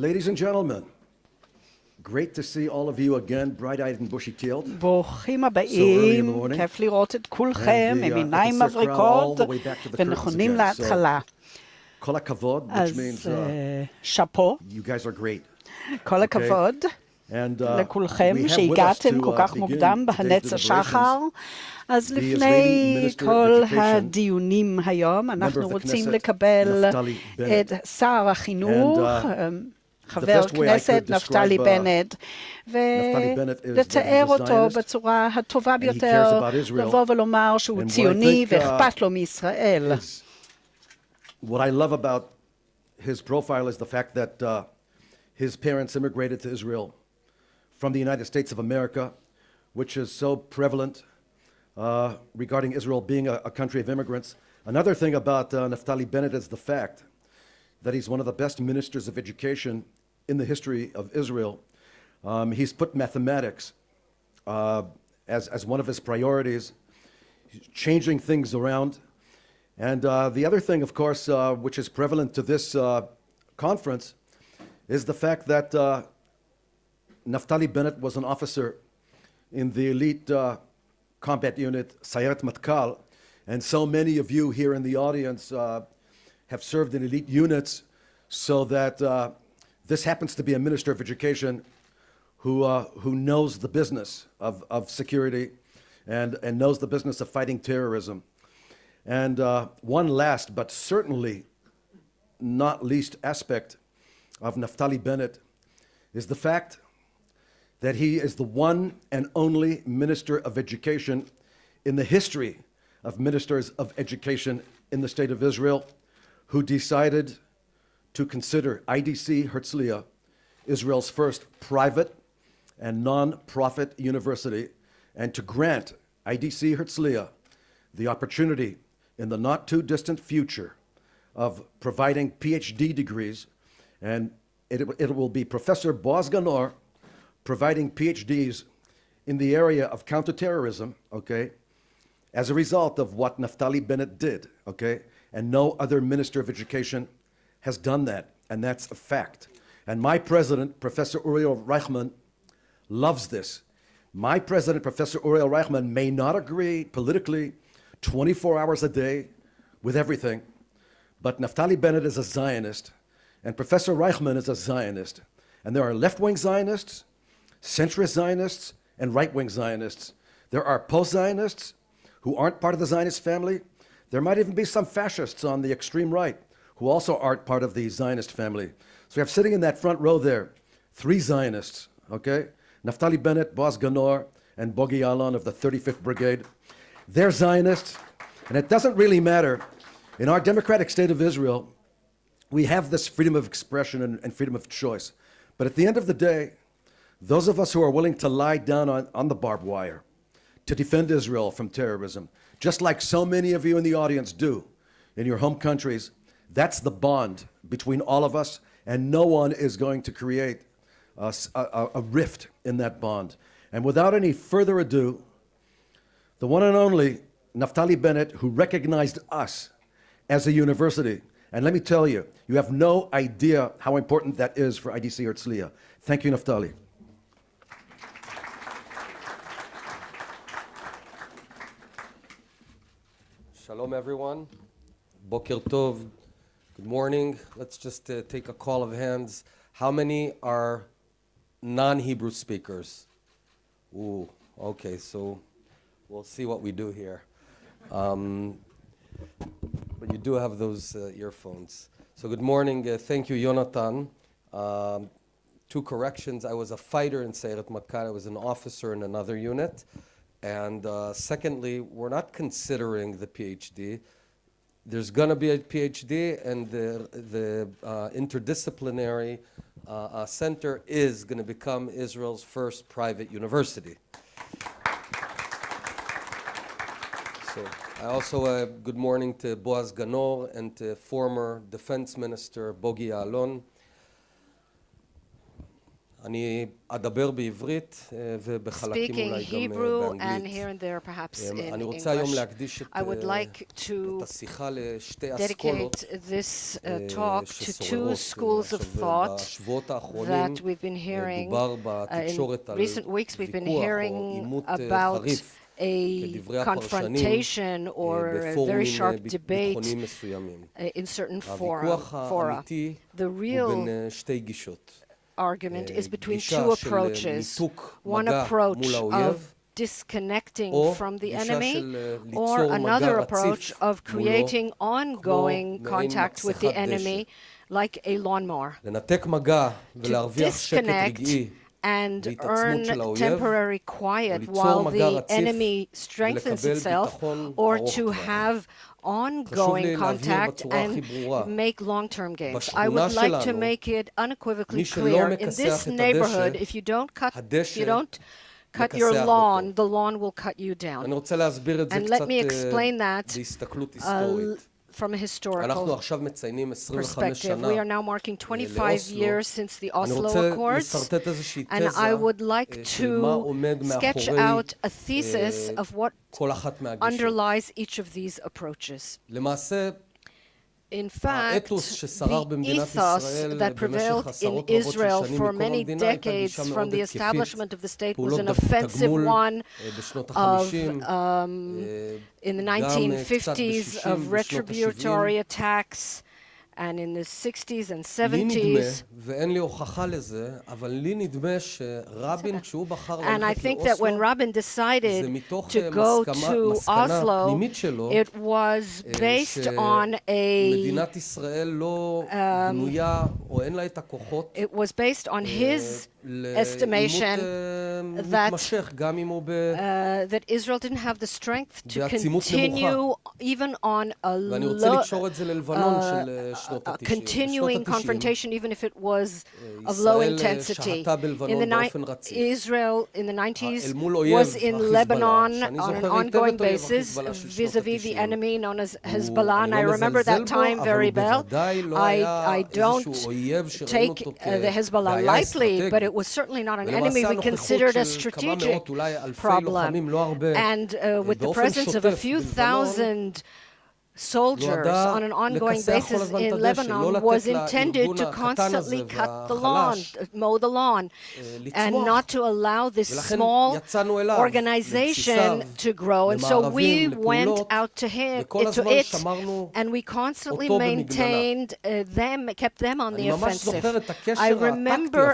Ladies and gentlemen, great to see all of you again, bright-eyed and bushy-tailed. ברוכים הבאים, כיף לראות את כולכם עם עיניים מבריקות ונכונים להתחלה. כל הכבוד, which means שאפו, you guys are great. כל הכבוד לכולכם שהגעתם כל כך מוקדם בהנץ השחר. אז לפני כל הדיונים היום, אנחנו רוצים לקבל את שר החינוך, חבר כנסת נפתלי בנט, ולתאר אותו בצורה הטובה ביותר, לבוא ולומר שהוא ציוני ואכפת לו מישראל. What I love about his profile is the fact that his parents immigrated to Israel from the United States of America, which is so prevalent regarding Israel being a country of immigrants. Another thing about Naftali Bennett is the fact that he's one of the best ministers of education in the history of Israel. He's put mathematics as one of his priorities, changing things around. And the other thing, of course, which is prevalent to this conference is the fact that Naftali Bennett was an officer in the elite combat unit, Sayeret Matkal, and so many of you here in the audience have served in elite units, so that this happens to be a minister of education who knows the business of security and knows the business of fighting terrorism. And one last, but certainly not least aspect of Naftali Bennett is the fact that he is the one and only minister of education in the history of ministers of education in the state of Israel who decided to consider IDC Herzliya Israel's first private and non-profit university, and to grant IDC Herzliya the opportunity in the not too distant future of providing PhD degrees, and it will be Professor Boaz Ganor providing PhDs in the area of counter-terrorism, okay, as a result of what Naftali Bennett did, okay, and no other minister of education has done that, and that's a fact. And my president, Professor Uriel Reichman, loves this. My president, Professor Uriel Reichman, may not agree politically 24 hours a day with everything, but Naftali Bennett is a Zionist, and Professor Reichman is a Zionist. And there are left-wing Zionists, centrist Zionists, and right-wing Zionists. There are post-Zionists who aren't part of the Zionist family. There might even be some fascists on the extreme right who also aren't part of the Zionist family. So we have sitting in that front row there, 3 Zionists, okay? Naftali Bennett, Boaz Ganor, and Bogie of the 35th Brigade. They're Zionists, and it doesn't really matter. In our democratic state of Israel, we have this freedom of expression and freedom of choice. But at the end of the day, those of us who are willing to lie down on the barbed wire to defend Israel from terrorism, just like so many of you in the audience do in your home countries, that's the bond between all of us, and no one is going to create a rift in that bond. And without any further ado, the one and only Naftali Bennett, who recognized us as a university. And let me tell you, you have no idea how important that is for IDC Herzliya. Thank you, Naftali. Shalom, everyone. Boker Tov. Good morning. Let's just take a call of hands. How many are non-Hebrew speakers? Ooh, okay, so we'll see what we do here. But you do have those earphones. So good morning. Thank you, Jonathan. 2 corrections. I was a fighter in Sayeret Matkal. I was an officer in another unit. And secondly, we're not considering the PhD. There's going to be a PhD, and the interdisciplinary center is going to become Israel's first private university. So I also good morning to Boaz Ganor and to former Defense Minister Bogie. אני אדבר בעברית ובחלקים אולי גם באנגלית. אני רוצה היום להקדיש את השיחה לשתי אסכולות ששוררות בשבועות האחרונים. דובר בתקשורת על ויכוח או עימות חריף כדברי הפרשנים בפורומים ביטחוניים מסוימים. הוויכוח האמיתי הוא בין שתי גישות. Argument is between two approaches. One approach of disconnecting from the enemy, or another approach of creating ongoing contact with the enemy, like a lawnmower. To disconnect and earn temporary quiet while the enemy strengthens itself, or to have ongoing contact and make long-term gains. I would like to make it unequivocally clear, in this neighborhood, if you don't cut your lawn, the lawn will cut you down. And let me explain that from a historical perspective. We are now marking 25 years since the Oslo Accords, and I would like to sketch out a thesis of what underlies each of these approaches. In fact, the ethos that prevailed in Israel for many decades from the establishment of the state was an offensive one in the 1950s of retributory attacks, and in the 60s and 70s. And I think that when Rabin decided to go to Oslo, it was based on his estimation that Israel didn't have the strength to continue even on a continuing confrontation, even if it was of low intensity. Israel in the 90s was in Lebanon on an ongoing basis vis-a-vis the enemy known as Hezbollah, and I remember that time very well. I don't take the Hezbollah lightly, but it was certainly not an enemy we considered a strategic problem. And with the presence of a few thousand soldiers on an ongoing basis in Lebanon was intended to constantly cut the lawn, mow the lawn, and not to allow this small organization to grow. And so we went out to it, and we constantly maintained kept them on the offensive. I remember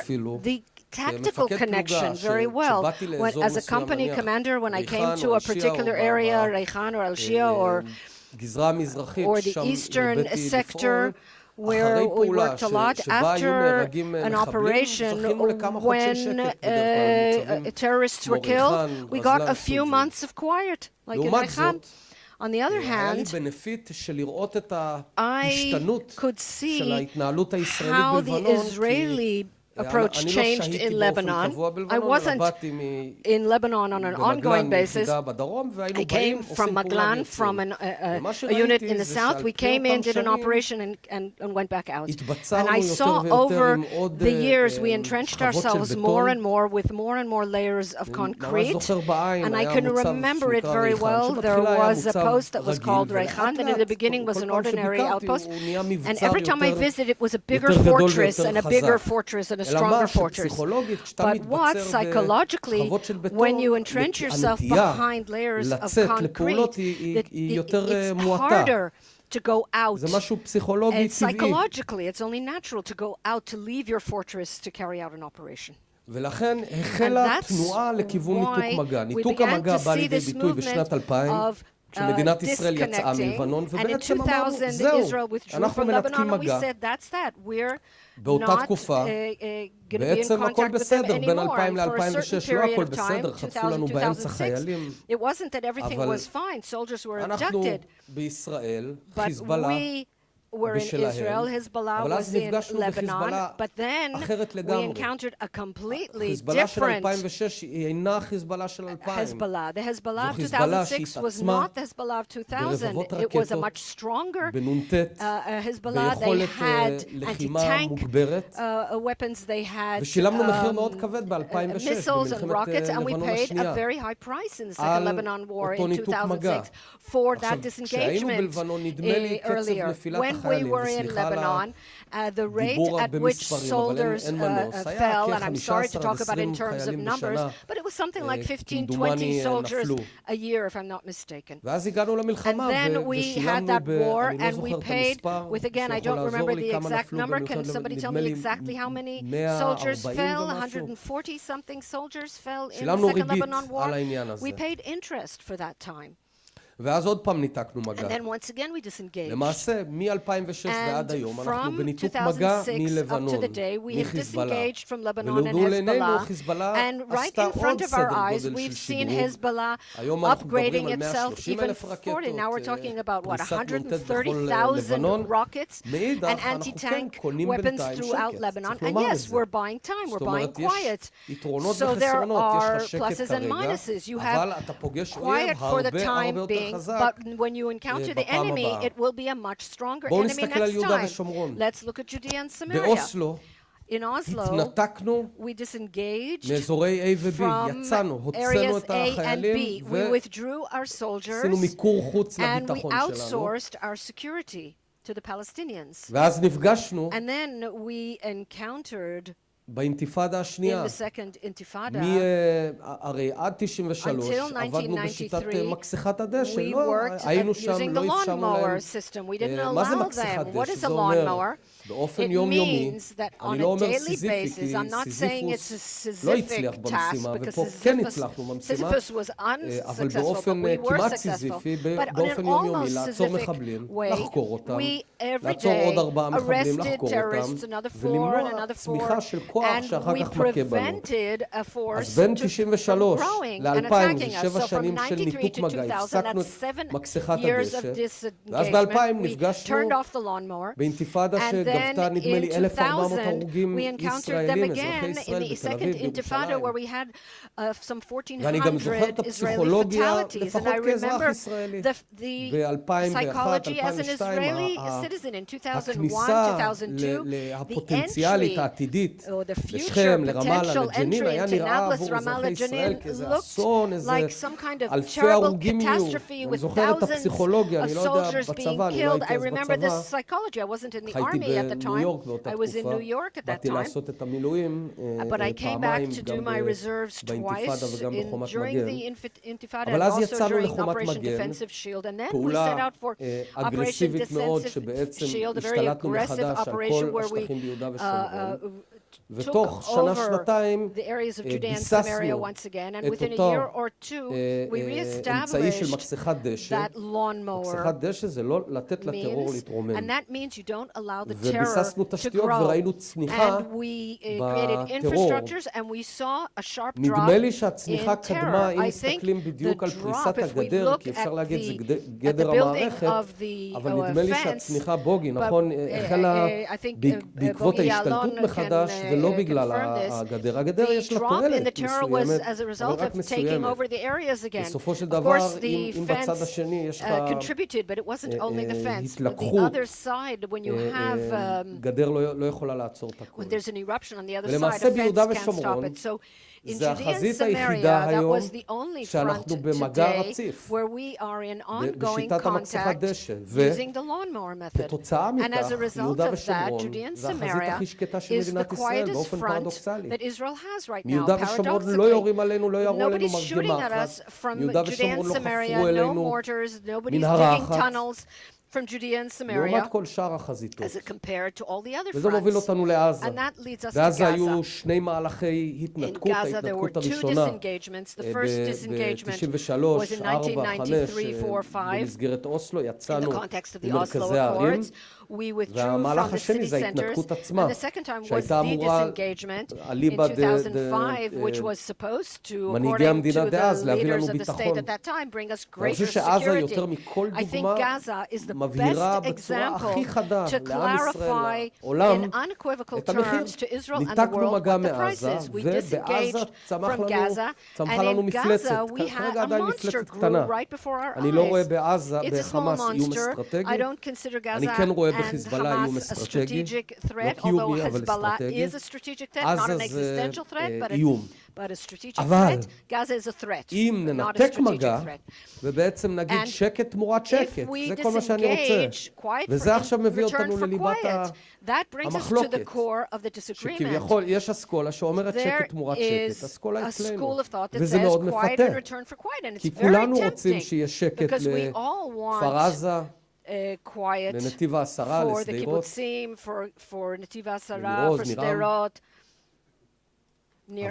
the tactical connection very well. As a company commander, when I came to a particular area, Reichman or Al-Shia or the eastern sector, where we worked a lot, after an operation when terrorists were killed, we got a few months of quiet, like in Reichman. On the other hand, I could see how the Israeli approach changed in Lebanon. I wasn't in Lebanon on an ongoing basis. I came from Maglan, from a unit in the south. We came in, did an operation, and went back out. And I saw over the years we entrenched ourselves more and more with more and more layers of concrete. And I can remember it very well. There was a post that was called Reichman, that in the beginning was an ordinary outpost. And every time I visited, it was a bigger fortress and a bigger fortress and a stronger fortress. But what psychologically, when you entrench yourself behind layers of concrete, it's harder to go out. And psychologically, it's only natural to go out, to leave your fortress to carry out an operation. ולכן החלה תנועה לכיוון ניתוק מגע. ניתוק המגע בא לידי ביטוי בשנת 2000, כשמדינת ישראל יצאה מלבנון, ובעצם אמרנו, זהו, אנחנו מנתקים מגע. באותה תקופה, בעצם הכל בסדר, בין 2000 ל-2006 לא הכל בסדר, חטפו לנו באמצע חיילים, אבל אנחנו בישראל, חיזבאללה, were in Israel, Hezbollah was in Lebanon, but then we encountered a completely different Hezbollah. The Hezbollah of 2006 was not the Hezbollah of 2000. It was a much stronger Hezbollah. They had anti-tank weapons, they had missiles and rockets, and we paid a very high price in the Second Lebanon War in 2006 for that disengagement earlier. When we were in Lebanon, the rate at which soldiers fell, and I'm sorry to talk about it in terms of numbers, but it was something like 15, 20 soldiers a year, if I'm not mistaken. And then we had that war, and we paid with, again, I don't remember the exact number. Can somebody tell me exactly how many soldiers fell? 140-something soldiers fell in the Second Lebanon War. We paid interest for that time. ואז עוד פעם ניתקנו מגע. And then once again we disengaged. למעשה, מ-2006 ועד היום, אנחנו בניתוק מגע מלבנון, מחיזבאללה. ולהודו לעינינו, חיזבאללה עשתה עוד סדר גודל של שדרוג. היום אנחנו מדברים על 130,000 רקטות, פריסת נ"ט בכל לבנון. מאידך, אנחנו כן קונים בינתיים שקט. צריך לומר את זה. זאת אומרת, יש יתרונות וחסרונות, יש לך שקט כרגע, אבל אתה פוגש אויב הרבה יותר but when you encounter the enemy, it will be a much stronger enemy next time. Let's look at Judea and Samaria. In Oslo, we disengaged from areas A and B. We withdrew our soldiers and we outsourced our security to the Palestinians. And then we encountered באינתיפאדה השנייה, הרי עד 93 עבדנו בשיטת מכסחת הדשא, היינו שם, לא אפשרנו להם, מה זה מכסחת דשא? זה אומר, באופן יומיומי, אני לא אומר סיזיפי, כי סיזיפוס לא הצליח במשימה, ופה כן הצלחנו במשימה, אבל באופן כמעט סיזיפי, באופן יומיומי, לעצור מחבלים, לחקור אותם, לעצור עוד 4 מחבלים, לחקור אותם, ולמנוע צמיחה של כוח שאחר כך מכה בנו. אז בין 93 ל-2000 זה 7 שנים של ניתוק מגע, הפסקנו את מכסחת הדשא, ואז ב-2000 נפגשנו באינתיפאדה שגבתה נדמה לי 1,400 הרוגים ישראלים, אזרחי ישראל בתל אביב, בירושלים. ואני גם זוכר את הפסיכולוגיה, לפחות כאזרח ישראלי. ב-2001, 2002, הכניסה הפוטנציאלית העתידית לשכם, לרמאללה, לג'נין, היה נראה עבור אזרחי ישראל כאיזה אסון, איזה אלפי הרוגים יהיו. אני זוכר את הפסיכולוגיה, אני לא יודע בצבא, אני לא הייתי אז בצבא. חייתי בניו יורק באותה תקופה, באתי לעשות את המילואים פעמיים, גם באינתיפאדה וגם בחומת מגן. אבל אז יצאנו לחומת מגן, פעולה אגרסיבית מאוד, שבעצם השתלטנו מחדש על כל השטחים ביהודה ושומרון. ותוך שנה-שנתיים ביססנו את אותו אמצעי של מכסחת דשא. מכסחת דשא זה לא לתת לטרור להתרומם. וביססנו תשתיות וראינו צניחה בטרור. נדמה לי שהצניחה קדמה, אם מסתכלים בדיוק על פריסת הגדר, כי אפשר להגיד זה גדר המערכת, אבל נדמה לי שהצניחה בוגי, נכון, החלה בעקבות ההשתלטות מחדש, ולא בגלל הגדר. הגדר יש לה תועלת מסוימת, אבל רק מסוימת. בסופו של דבר, אם בצד השני יש לך התלקחות, גדר לא יכולה לעצור את הכל. ולמעשה ביהודה ושומרון, זה החזית היחידה היום שאנחנו במגע רציף בשיטת המכסחת דשא, וכתוצאה מכך יהודה ושומרון זה החזית הכי שקטה של מדינת ישראל באופן פרדוקסלי. מיהודה ושומרון לא יורים עלינו, לא ירו עלינו מרגמה אחת, מיהודה ושומרון לא חפרו אלינו מנהרה אחת, from Judea and Samaria as it compared to all the other fronts. And that leads us to Gaza. In Gaza there were 2 disengagements. The first disengagement was in 1993, 4, 5 in the context of the Oslo Accords. We withdrew from the city centers, and the second time was the disengagement in 2005, which was supposed to, according to the leaders of the state at that time, bring us greater security. I think Gaza is the מבהירה best בצורה example הכי חדה to לעם ישראל, clarify לעולם, in unequivocal את המחיר. terms to Israel and the ניתקנו world מגע what the price מעזה, is. We ובעזה disengaged צמחה from Gaza, לנו and in מפלצת. Gaza we had כרגע a עדיין monster מפלצת grew קטנה. right before our אני לא רואה eyes. בעזה, It's a small בחמאס, איום monster. אסטרטגי. I don't consider Gaza אני כן רואה and בחיזבאללה איום Hamas a אסטרטגי. strategic לא threat, although קיומי, אבל Hezbollah אסטרטגי. is a strategic threat, not an עזה זה existential threat, איום. but a strategic אבל threat. Gaza is a threat, אם not a ננתק strategic מגע, threat. ובעצם נגיד And שקט תמורת שקט, If זה we כל מה שאני רוצה. disengage, quiet וזה עכשיו in מביא return אותנו for לליבת quiet, that brings us to the המחלוקת. core of the disagreement. שכביכול יש אסכולה שאומרת There שקט תמורת שקט, is אסכולה a אצלנו. school of thought that וזה says מאוד quiet מפתה. in return for quiet, and it's כי very כולנו רוצים tempting שיהיה שקט because we all לכפר want עזה, quiet לנתיב העשרה, for the לשדרות, קיבוצים, for נתיב העשרה, לנירוז, for נירם. שדרות.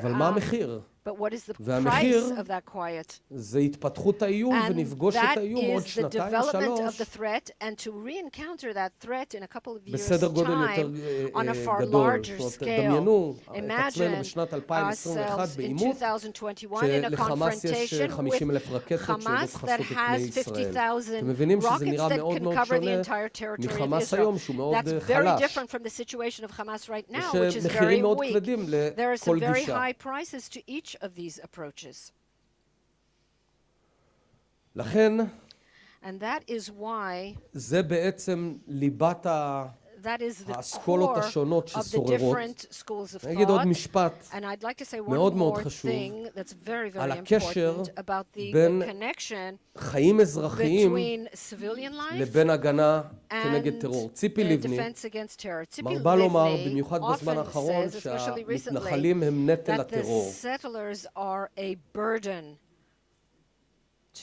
אבל מה המחיר? But what is the והמחיר price of that quiet? זה התפתחות האיום, And ונפגוש את that האיום עוד is the שנתיים, development of שלוש, the threat, and to re-encounter that threat in a couple of years' בסדר גודל יותר time on a far גדול. larger זאת אומרת, scale. דמיינו את עצמנו Imagine בשנת 2021 ourselves in בעימות, 2021 in a שלחמאס יש confrontation 50,000 רקטות שיודעות Hamas לכסות that את בני has ישראל. 50,000 אתם מבינים שזה rockets נראה that מאוד can מאוד cover the שונה entire territory of מחמאס Israel. היום, שהוא מאוד That's very חלש. different from the situation of Hamas right now, יש which is very מחירים מאוד weak. כבדים There are some לכל very גישה. high prices to each of these approaches. לכן, And that is why זה בעצם ליבת that is the האסכולות core השונות of the ששוררות. different schools of אני אגיד עוד thought. משפט And I'd like to say one מאוד מאוד more חשוב thing that's very, על very הקשר important about the בין connection חיים אזרחיים between civilian life לבין הגנה and כנגד טרור. ציפי לבני defense against terror. ציפי מרבה לומר, לבני במיוחד בזמן often האחרון, says, especially recently, שהמתנחלים הם נטל that the הטרור. settlers are a burden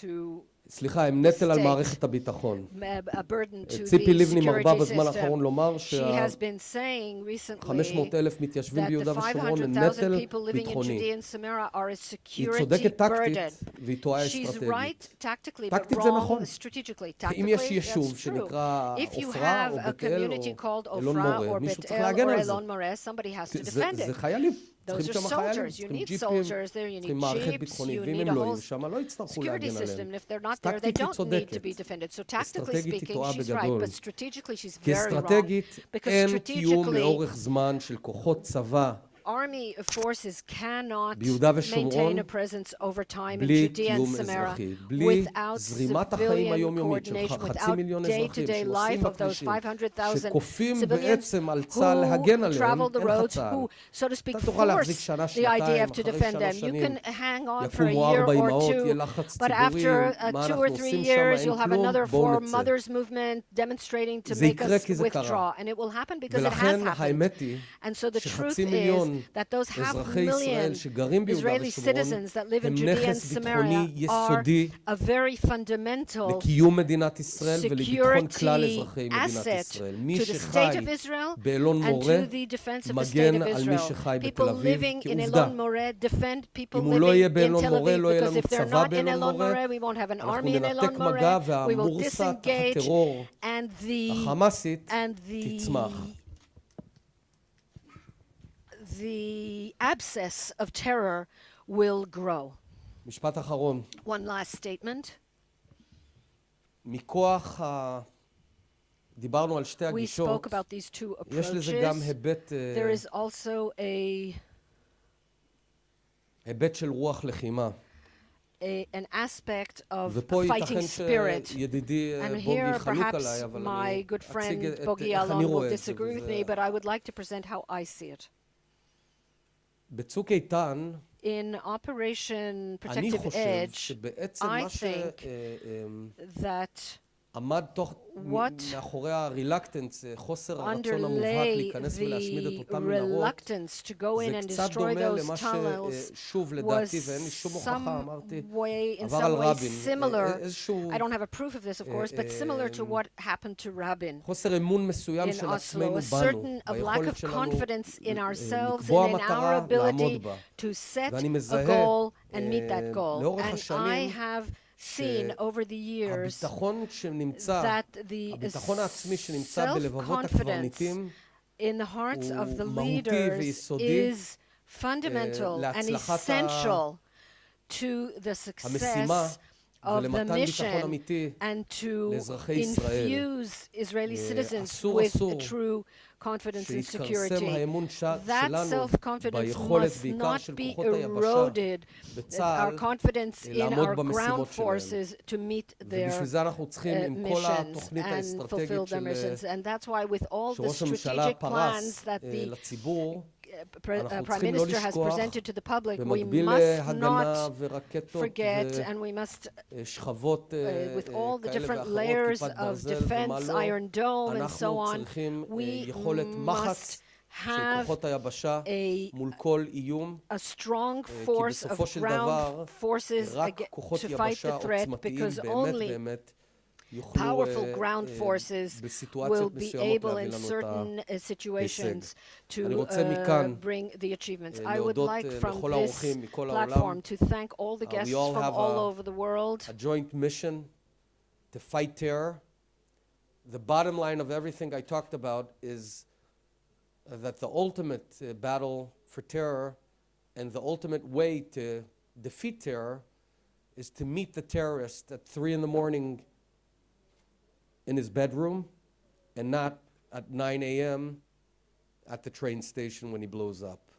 to סליחה, הם נטל על state. מערכת הביטחון. a burden to ציפי the לבני מרבה security בזמן system. האחרון לומר She has been saying recently 500,000 מתיישבים that the ביהודה ושומרון הם 500,000 נטל people living in ביטחוני. Judea and Samaria are a היא security צודקת טקטית burden. והיא טועה She's אסטרטגית. right tactically, but טקטית זה wrong נכון. strategically. אם יש Tactically, יישוב that's true. שנקרא If you עופרה have או a בית אל community או called אלון Ofra מורה, or מישהו Bet צריך El להגן or על זה. Elon Moreh, somebody has to זה defend it. חיילים. Those צריכים are שם חיילים, soldiers. You צריכים need ג'יפים, soldiers there. You צריכים need מערכת jeeps. ביטחונית, You ואם need הם a לא whole יהיו שם, לא יצטרכו security להגן system. עליהם. If they're not there, they טקטית היא don't need to צודקת. be defended. So tactically אסטרטגית היא speaking, טועה she's right, בגדול. but strategically she's כי very wrong. אסטרטגית Because אין קיום strategically, לאורך זמן של כוחות צבא army forces cannot ביהודה ושומרון maintain a presence over time in בלי Judea and קיום Samaria אזרחי, בלי without זרימת החיים civilian היומיומית של coordination, חצי without מיליון אזרחים day-to-day שנוסעים life of those בכבישים, 500,000 שכופים civilians בעצם על צה"ל להגן who עליהם, travel the אין לך roads, צה"ל. who, so to speak, אתה תוכל להחזיק force שנה, the שנתיים, IDF to אחרי defend 3 them. You שנים can hang on for a יקומו year 4 or אמהות, יהיה two, לחץ but ציבורי, after מה 2 אנחנו or 3 עושים שם, years, אין you'll have כלום, another בואו 4 נצא. mothers movement demonstrating to זה make יקרה us כי זה withdraw, קרה. and it will happen because it has ולכן happened. האמת היא And so the truth שחצי is מיליון that those half אזרחי ישראל million שגרים ביהודה Israeli ושומרון citizens that live in הם Judea and נכס ביטחוני Samaria are יסודי a very fundamental לקיום מדינת ישראל ולביטחון כלל security אזרחי מדינת asset ישראל. מי to the שחי state of Israel באלון and מורה to the defense of the מגן state of על מי Israel. שחי בתל People אביב living in כעובדה. Elon Moreh defend people אם הוא לא יהיה living in באלון Tel מורה, Aviv, לא יהיה because לנו if they're צבא not in באלון Elon מורה, Moreh, we won't have an אנחנו army in ננתק Elon מגע Moreh, we will והמורסה תחת disengage, טרור and החמאסית the תצמח. the abscess of terror will grow. משפט אחרון. One last statement. מכוח דיברנו על שתי We הגישות, spoke about these two יש לזה גם approaches. היבט There is also היבט של רוח לחימה. an aspect of ופה a ייתכן fighting spirit. שידידי And בוגי here חלוק perhaps עליי, אבל my אני good friend אציג Bogie איך אני Alon רואה will את זה. disagree with me, but I would like to present how I see it. בצוק איתן, In Operation אני Protective חושב Edge, שבעצם I מה think that שעמד what מאחורי הרילקטנס, חוסר הרצון המובהק underlay להיכנס ולהשמיד את the אותם מנהרות, reluctance to go in זה and קצת destroy דומה those למה tunnels ששוב was לדעתי, ואין לי שום הוכחה, אמרתי, in עבר some על way רבין, similar. איזשהו I don't have a proof of this, of course, but similar to what happened to Rabin חוסר אמון מסוים in של Oslo, עצמנו a בנו, certain of lack ביכולת of שלנו confidence in ourselves לקבוע and in our מטרה, ability לעמוד בה. to set ואני a מזהה goal and meet that goal. לאורך And I השנים have seen over the years הביטחון שנמצא, that the הביטחון העצמי שנמצא בלבבות הקברניטים, in the hearts of the הוא מהותי leaders ויסודי, is fundamental and להצלחת essential to the המשימה success of the mission and to infuse Israeli citizens with a true confidence and security. That self-confidence must not be eroded. Our confidence in our ground forces to meet their missions and fulfill their missions. And that's why with all the strategic plans that the Prime Minister has presented to the public, we must not forget, and we must, with all the different layers of defense, Iron Dome and so on, we must have a strong force of ground forces to fight the threat, because only powerful ground forces will be able in certain situations to bring the achievements. I would like from this platform to thank all the guests from all over the world. A joint mission to fight terror. The bottom line of everything I talked about is that the ultimate battle for terror and the ultimate way to defeat terror is to meet the terrorist at 3 a.m. in his bedroom, and not at 9 a.m. at the train station when he blows up.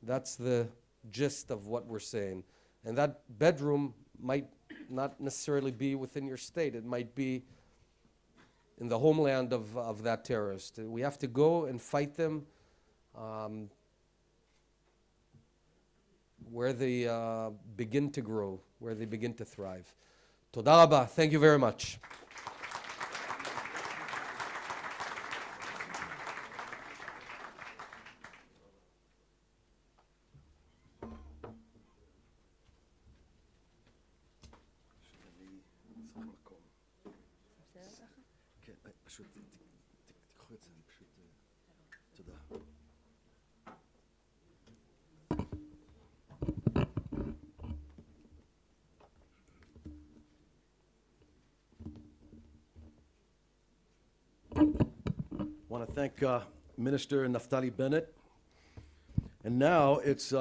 That's the gist of what we're saying. And that bedroom might not necessarily be within your state. It might be in the homeland of that terrorist. We have to go and fight them where they begin to grow, where they begin to thrive. Toda rabba. Thank you very much. I want to thank Minister Naftali Bennett. And now it's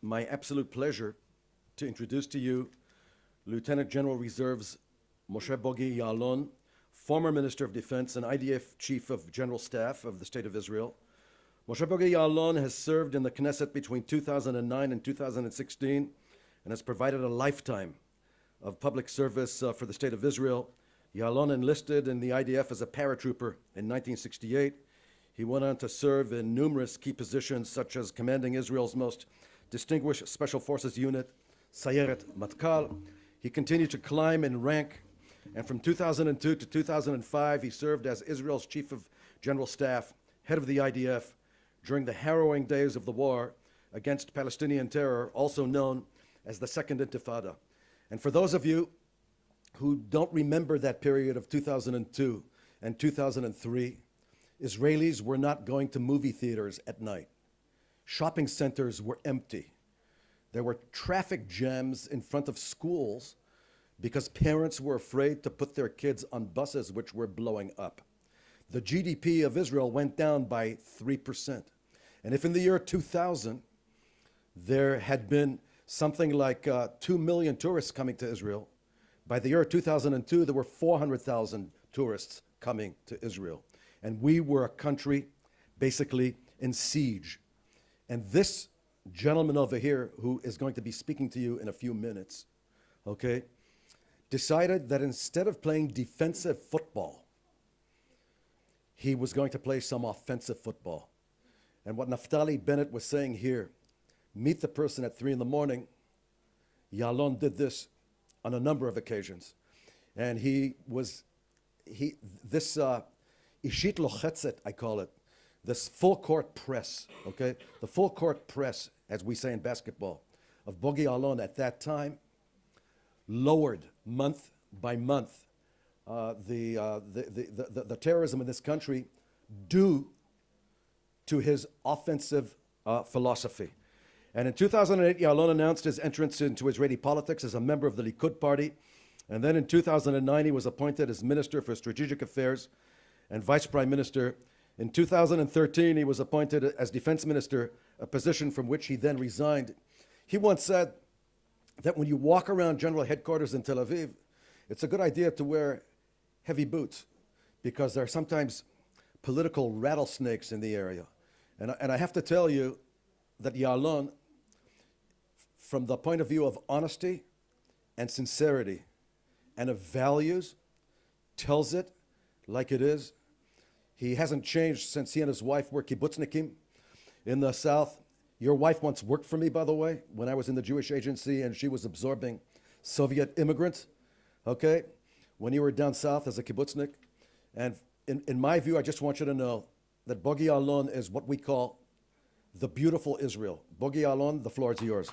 my absolute pleasure to introduce to you Lieutenant General Reserves Moshe Bogie Ya'alon, former Minister of Defense and IDF Chief of General Staff of the State of Israel. Moshe Bogie Ya'alon has served in the Knesset between 2009 and 2016 and has provided a lifetime of public service for the State of Israel. Ya'alon enlisted in the IDF as a paratrooper in 1968. He went on to serve in numerous key positions, such as commanding Israel's most distinguished Special Forces unit, Sayeret Matkal. He continued to climb in rank, and from 2002 to 2005, he served as Israel's Chief of General Staff, head of the IDF, during the harrowing days of the war against Palestinian terror, also known as the Second Intifada. And for those of you who don't remember that period of 2002 and 2003, Israelis were not going to movie theaters at night. Shopping centers were empty. There were traffic jams in front of schools because parents were afraid to put their kids on buses which were blowing up. The GDP of Israel went down by 3%. And if in the year 2000, there had been something like 2 million tourists coming to Israel, by the year 2002, there were 400,000 tourists coming to Israel. And we were a country basically in siege. And this gentleman over here, who is going to be speaking to you in a few minutes, okay, decided that instead of playing defensive football, he was going to play some offensive football. And what Naftali Bennett was saying here, meet the person at 3 a.m, Ya'alon did this on a number of occasions. And this ishit lochetzet, I call it, this full court press, okay? The full court press, as we say in basketball, of Bogie Ya'alon at that time lowered month by month the terrorism in this country due to his offensive philosophy. And in 2008, Ya'alon announced his entrance into Israeli politics as a member of the Likud party. And then in 2009, he was appointed as Minister for Strategic Affairs and Vice Prime Minister. In 2013, he was appointed as Defense Minister, a position from which he then resigned. He once said that when you walk around general headquarters in Tel Aviv, it's a good idea to wear heavy boots because there are sometimes political rattlesnakes in the area. And I have to tell you that Ya'alon, from the point of view of honesty and sincerity and of values, tells it like it is. He hasn't changed since he and his wife were kibbutznikim in the South. Your wife once worked for me, by the way, when I was in the Jewish agency and she was absorbing Soviet immigrants, okay, when you were down south as a kibbutznik. And in my view, I just want you to know that Bogie Ya'alon is what we call the beautiful Israel. Bogie Ya'alon, the floor is yours.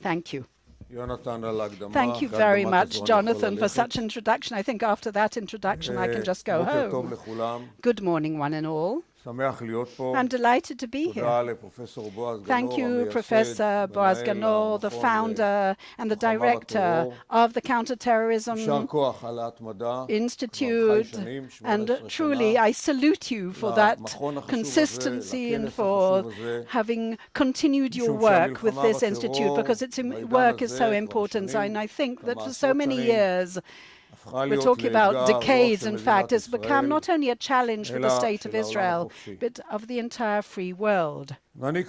Thank you. Thank you very much, Jonathan, for such introduction. I think after that introduction, I can just go home. Good morning, one and all. I'm delighted to be here. Thank you, Professor Boaz Ganor, the founder and the director of the Counter-Terrorism Institute. And truly, I salute you for that consistency and for having continued your work with this institute, because its work is so important. And I think that for so many years, we're talking about decades, in fact, it's become not only a challenge for the state of Israel, but of the entire free world. And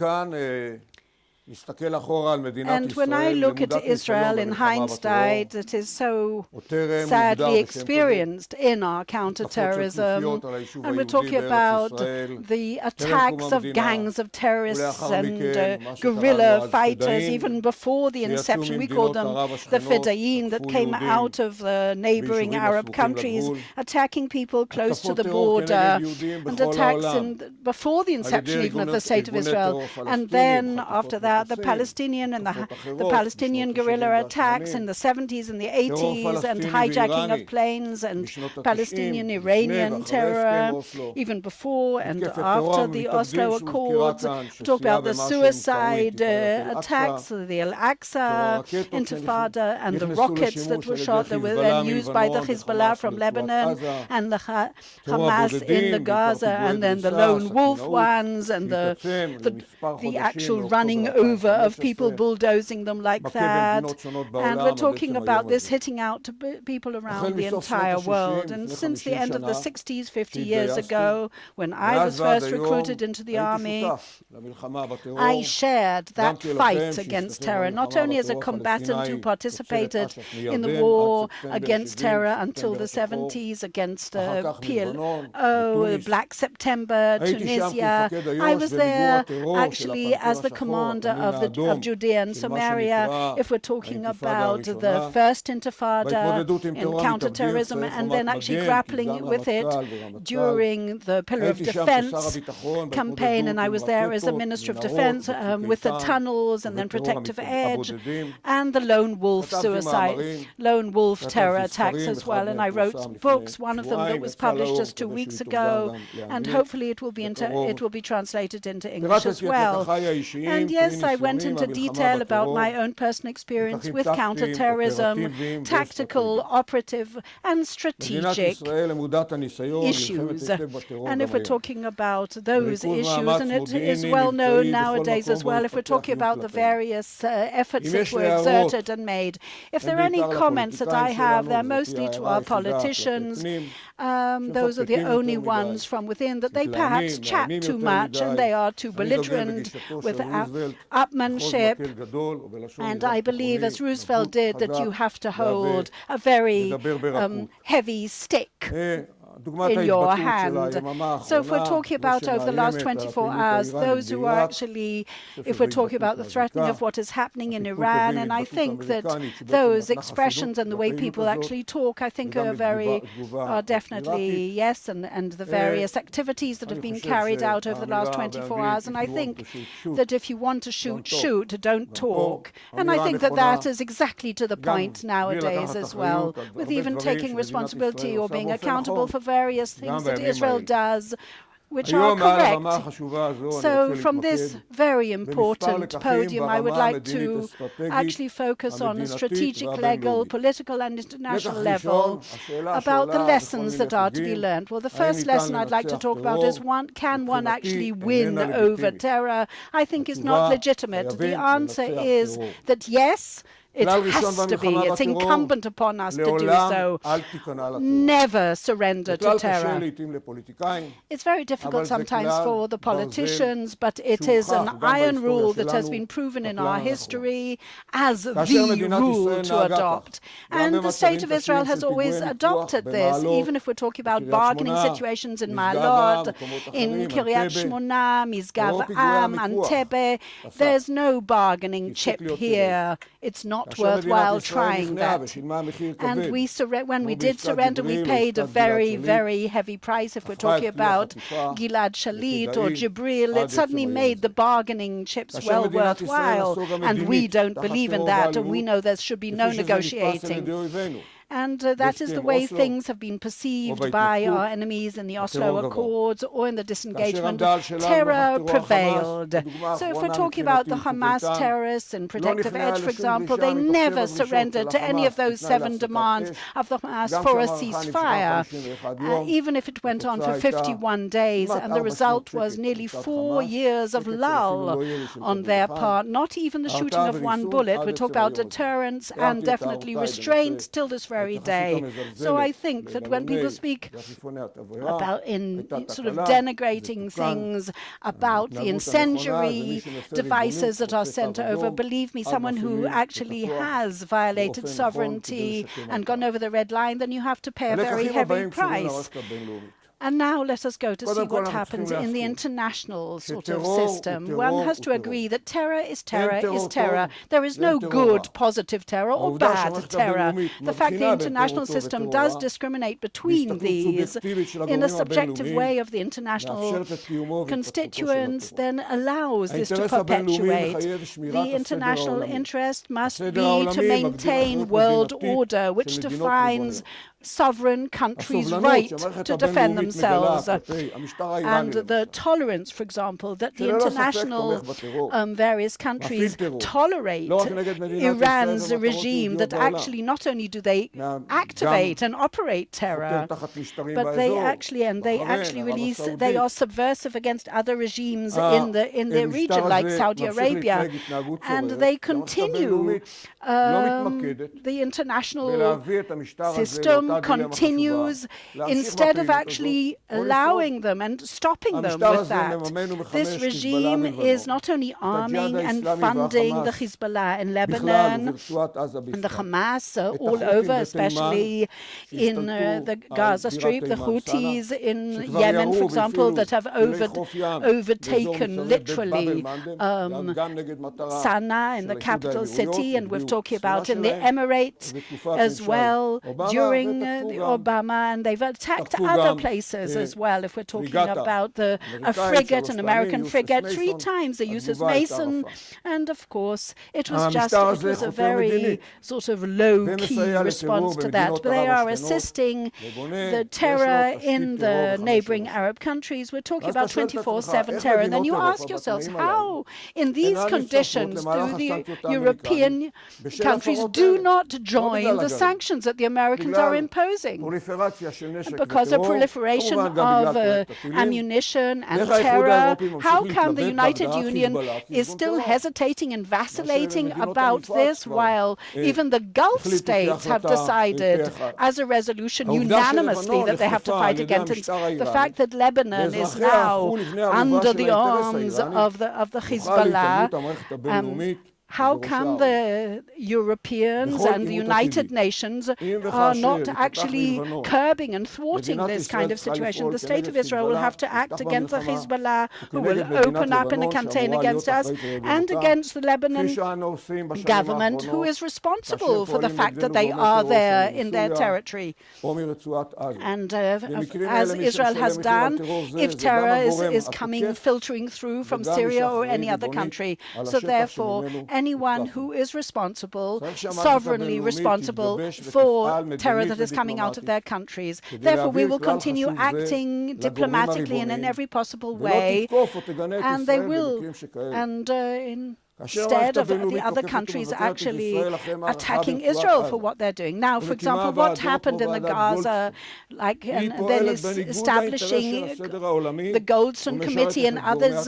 when I look at Israel in hindsight, it is so sadly experienced in our counter-terrorism. And we're talking about the attacks of gangs of terrorists and guerrilla fighters, even before the inception. We call them the Fedayeen, that came out of the neighboring Arab countries, attacking people close to the border, and attacks before the inception even of the state of Israel. And then after that, the Palestinian and the Palestinian guerrilla attacks in the 70s and the 80s, and hijacking of planes, and Palestinian Iranian terror, even before and after the Oslo Accords. We talk about the suicide attacks, the Al-Aqsa Intifada, and the rockets that were shot that were then used by the Hezbollah from Lebanon, and the Hamas in the Gaza, and then the lone wolf ones, and the actual running over of people, bulldozing them like that. And we're talking about this hitting out to people around the entire world. And since the end of the 60s, 50 years ago, when I was first recruited into the army, I shared that fight against terror, not only as a combatant who participated in the war against terror until the 70s, against PLO, Black September, Tunisia. I was there actually as the commander of Judea and Samaria, if we're talking about the first intifada in counterterrorism, and then actually grappling with it during the Pillar of Defense campaign. And I was there as a Minister of Defense with the tunnels and then Protective Edge and the lone wolf lone wolf terror attacks as well. And I wrote books, one of them that was published just 2 weeks ago, and hopefully it will be translated into English as well. And yes, I went into detail about my own personal experience with counterterrorism, tactical, operative, and strategic issues. And if we're talking about those issues, and it is well known nowadays as well, if we're talking about the various efforts that were exerted and made, if there are any comments that I have, they're mostly to our politicians. Those are the only ones from within, that they perhaps chat too much and they are too belligerent with upmanship. And I believe, as Roosevelt did, that you have to hold a very heavy stick in your hand. So if we're talking about over the last 24 hours, those who are actually, if we're talking about the threatening of what is happening in Iran, and I think that those expressions and the way people actually talk, I think are definitely yes, and the various activities that have been carried out over the last 24 hours. And I think that if you want to shoot, don't talk. And I think that that is exactly to the point nowadays as well, with even taking responsibility or being accountable for various things that Israel does which are correct. So from this very important podium, I would like to actually focus on a strategic level, political and international level, about the lessons that are to be learned. Well, the first lesson I'd like to talk about is can one actually win over terror? I think is not legitimate. The answer is that yes, it has to be. It's incumbent upon us to do so. Never surrender to terror. It's very difficult sometimes for the politicians, but it is an iron rule that has been proven in our history as the rule to adopt. And the State of Israel has always adopted this, even if we're talking about bargaining situations in Ma'alot, in Kiryat Shmona, Misgav Am, Entebbe. There's no bargaining chip here. It's not worthwhile trying that. And when we did surrender, we paid a very, very heavy price. If we're talking about Gilad Shalit or Jibril, it suddenly made the bargaining chips well worthwhile. And we don't believe in that, and we know there should be no negotiating. And that is the way things have been perceived by our enemies in the Oslo Accords or in the disengagement. Terror prevailed. So if we're talking about the Hamas terrorists in Protective Edge, for example, they never surrendered to any of those 7 demands of the Hamas for a ceasefire, even if it went on for 51 days. And the result was nearly 4 years of lull on their part, not even the shooting of one bullet. We talk about deterrence and definitely restraint till this very day. So I think that when people speak about sort of denigrating things, about the incendiary devices that are sent over, believe me, someone who actually has violated sovereignty and gone over the red line, then you have to pay a very heavy price. And now let us go to see what happens in the international sort of system. One has to agree that terror is terror is terror. There is no good positive terror or bad terror. The fact the international system does discriminate between these in a subjective way of the international constituents then allows this to perpetuate. The international interest must be to maintain world order, which defines sovereign countries' right to defend themselves. And the tolerance, for example, that the international various countries tolerate Iran's regime, that actually not only do they activate and operate terror, but they actually release, they are subversive against other regimes in the region, like Saudi Arabia, and they continue. The international system continues instead of actually allowing them and stopping them with that. This regime is not only arming and funding the Hezbollah in Lebanon and the Hamas all over, especially in the Gaza Strip, the Houthis in Yemen, for example, that have overtaken literally Sana'a in the capital city, and we're talking about in the Emirates as well during the Obama, and they've attacked other places as well. If we're talking about a frigate, an American frigate, 3 times the USS Mason, and of course it was a very sort of low-key response to that. But they are assisting the terror in the neighboring Arab countries. We're talking about 24/7 terror. And then you ask yourselves, how in these conditions do the European countries do not join the sanctions that the Americans are imposing? Because of proliferation of ammunition and terror. How come the United Union is still hesitating and vacillating about this, while even the Gulf states have decided as a resolution unanimously that they have to fight against it? The fact that Lebanon is now under the arms of the Hezbollah, how come the Europeans and the United Nations are not actually curbing and thwarting this kind of situation? The State of Israel will have to act against the Hezbollah, who will open up in a campaign against us, and against the Lebanon government, who is responsible for the fact that they are there in their territory. And as Israel has done, if terror is filtering through from Syria or any other country. So therefore, anyone who is responsible, sovereignly responsible for terror that is coming out of their countries. Therefore, we will continue acting diplomatically and in every possible way, and they will, instead of the other countries actually attacking Israel for what they're doing. Now, for example, what happened in the Gaza, and then is establishing the Goldstone Committee and others,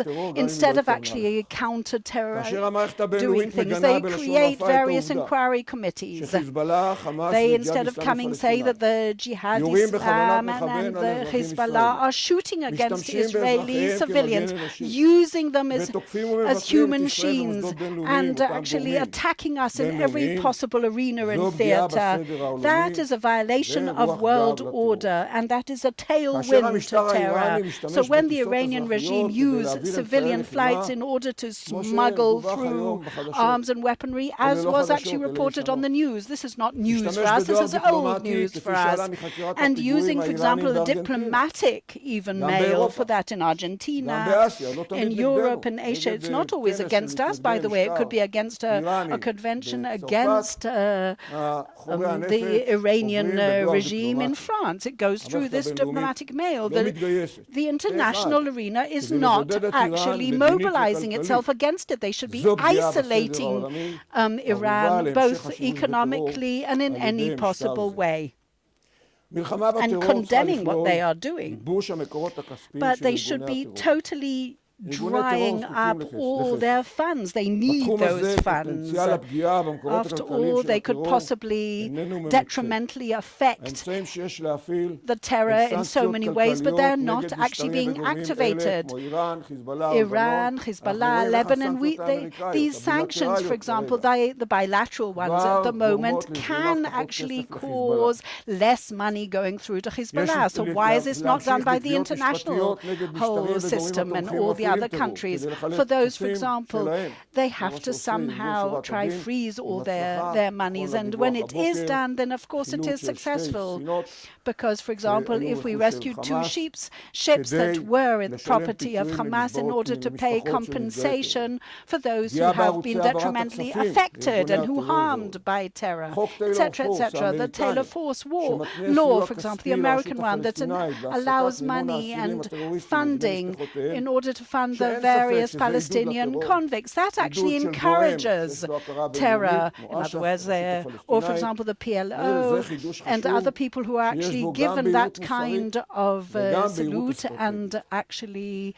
instead of actually counter-terror doing things, they create various inquiry committees. They, instead of coming, say that the Jihad Islam and the Hezbollah are shooting against Israeli civilians, using them as human machines, and actually attacking us in every possible arena and theater. That is a violation of world order, and that is a tailwind to terror. So when the Iranian regime used civilian flights in order to smuggle through arms and weaponry, as was actually reported on the news, this is not news for us, this is old news for us, and using, for example, the diplomatic even mail for that in Argentina, in Europe and Asia, it's not always against us, by the way, it could be against a convention against the Iranian regime in France. It goes through this diplomatic mail. The international arena is not actually mobilizing itself against it. They should be isolating Iran, both economically and in any possible way, and condemning what they are doing. But they should be totally drying up all their funds. They need those funds. After all, they could possibly detrimentally affect the terror in so many ways, but they're not actually being activated. Iran, Hezbollah, Lebanon, these sanctions, for example, the bilateral ones at the moment, can actually cause less money going through to Hezbollah. So why is this not done by the international whole system and all the other countries? For those, for example, they have to somehow try freeze all their monies, and when it is done, then of course it is successful. Because, for example, if we rescued two ships that were in the property of Hamas in order to pay compensation for those who have been detrimentally affected and who harmed by terror, etc., etc. The Taylor Force law, for example, the American one, that allows money and funding in order to fund the various Palestinian convicts. That actually encourages terror. In other words, or for example, the PLO and other people who are actually given that kind of salute and actually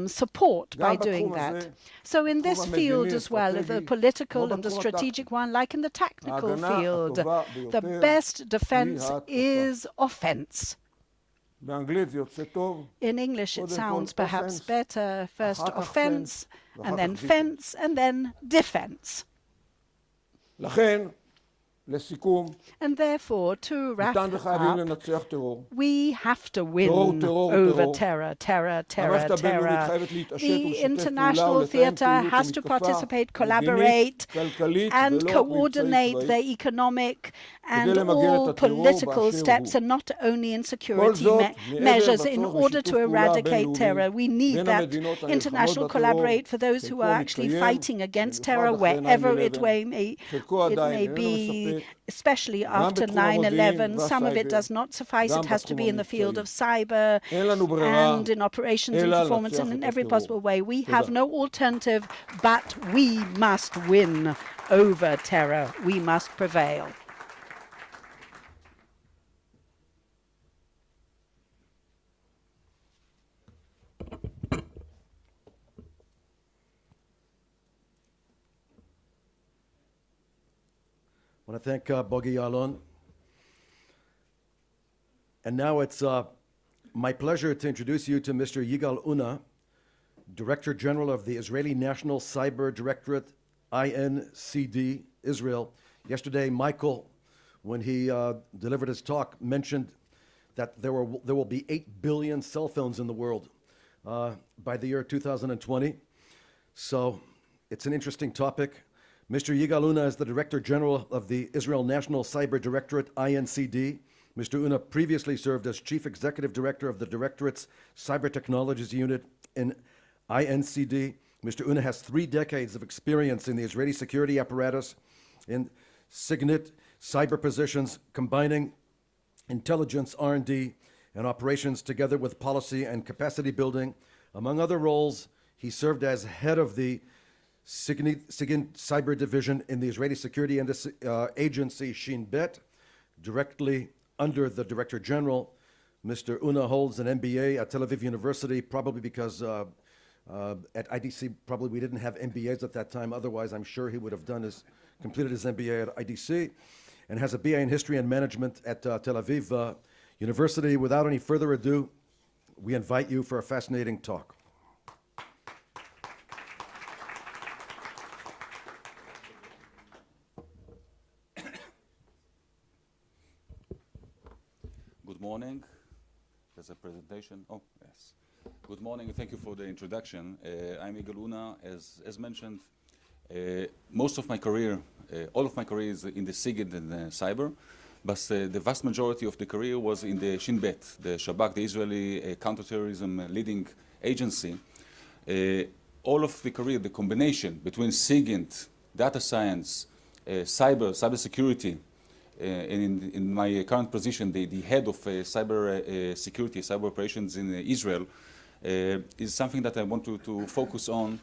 support by doing that. So in this field as well, the political and the strategic one, like in the tactical field, the best defense is offense. In English, it sounds perhaps better. First offense, and then fence, and then defense. And therefore, to wrap up, we have to win over terror. The international theater has to participate, collaborate, and coordinate their economic and all political steps, and not only in security measures, in order to eradicate terror. We need that international collaborate for those who are actually fighting against terror, wherever it may be, especially after 9/11. Some of it does not suffice. It has to be in the field of cyber and in operations and performance and in every possible way. We have no alternative, but we must win over terror. We must prevail. I want to thank Bogie Alon. And now it's my pleasure to introduce you to Mr. Yigal Unna, Director General of the Israeli National Cyber Directorate, INCD, Israel. Yesterday, Michael, when he delivered his talk, mentioned that there will be 8 billion cell phones in the world by the year 2020. So it's an interesting topic. Mr. Yigal Unna is the Director General of the Israel National Cyber Directorate, INCD. Mr. Unna previously served as Chief Executive Director of the Directorate's Cyber Technologies Unit in INCD. Mr. Unna has 3 decades of experience in the Israeli security apparatus in signet cyber positions, combining intelligence, R&D, and operations together with policy and capacity building. Among other roles, he served as head of the SIGINT Cyber Division in the Israeli Security Agency Shin Bet, directly under the Director General. Mr. Unna holds an MBA at Tel Aviv University, probably because at IDC, probably we didn't have MBAs at that time. Otherwise, I'm sure he would have completed his MBA at IDC, and has a BA in History and Management at Tel Aviv University. Without any further ado, we invite you for a fascinating talk. Good morning. There's a presentation. Oh, yes. Good morning, and thank you for the introduction. I'm Yigal Unna. As mentioned, most of my career, all of my career is in the SIGINT and cyber, but the vast majority of the career was in the Shin Bet, the Shabak, the Israeli Counter-Terrorism leading agency. All of the career, the combination between SIGINT, data science, cybersecurity, and in my current position, the head of cyber security, cyber operations in Israel, is something that I want to focus on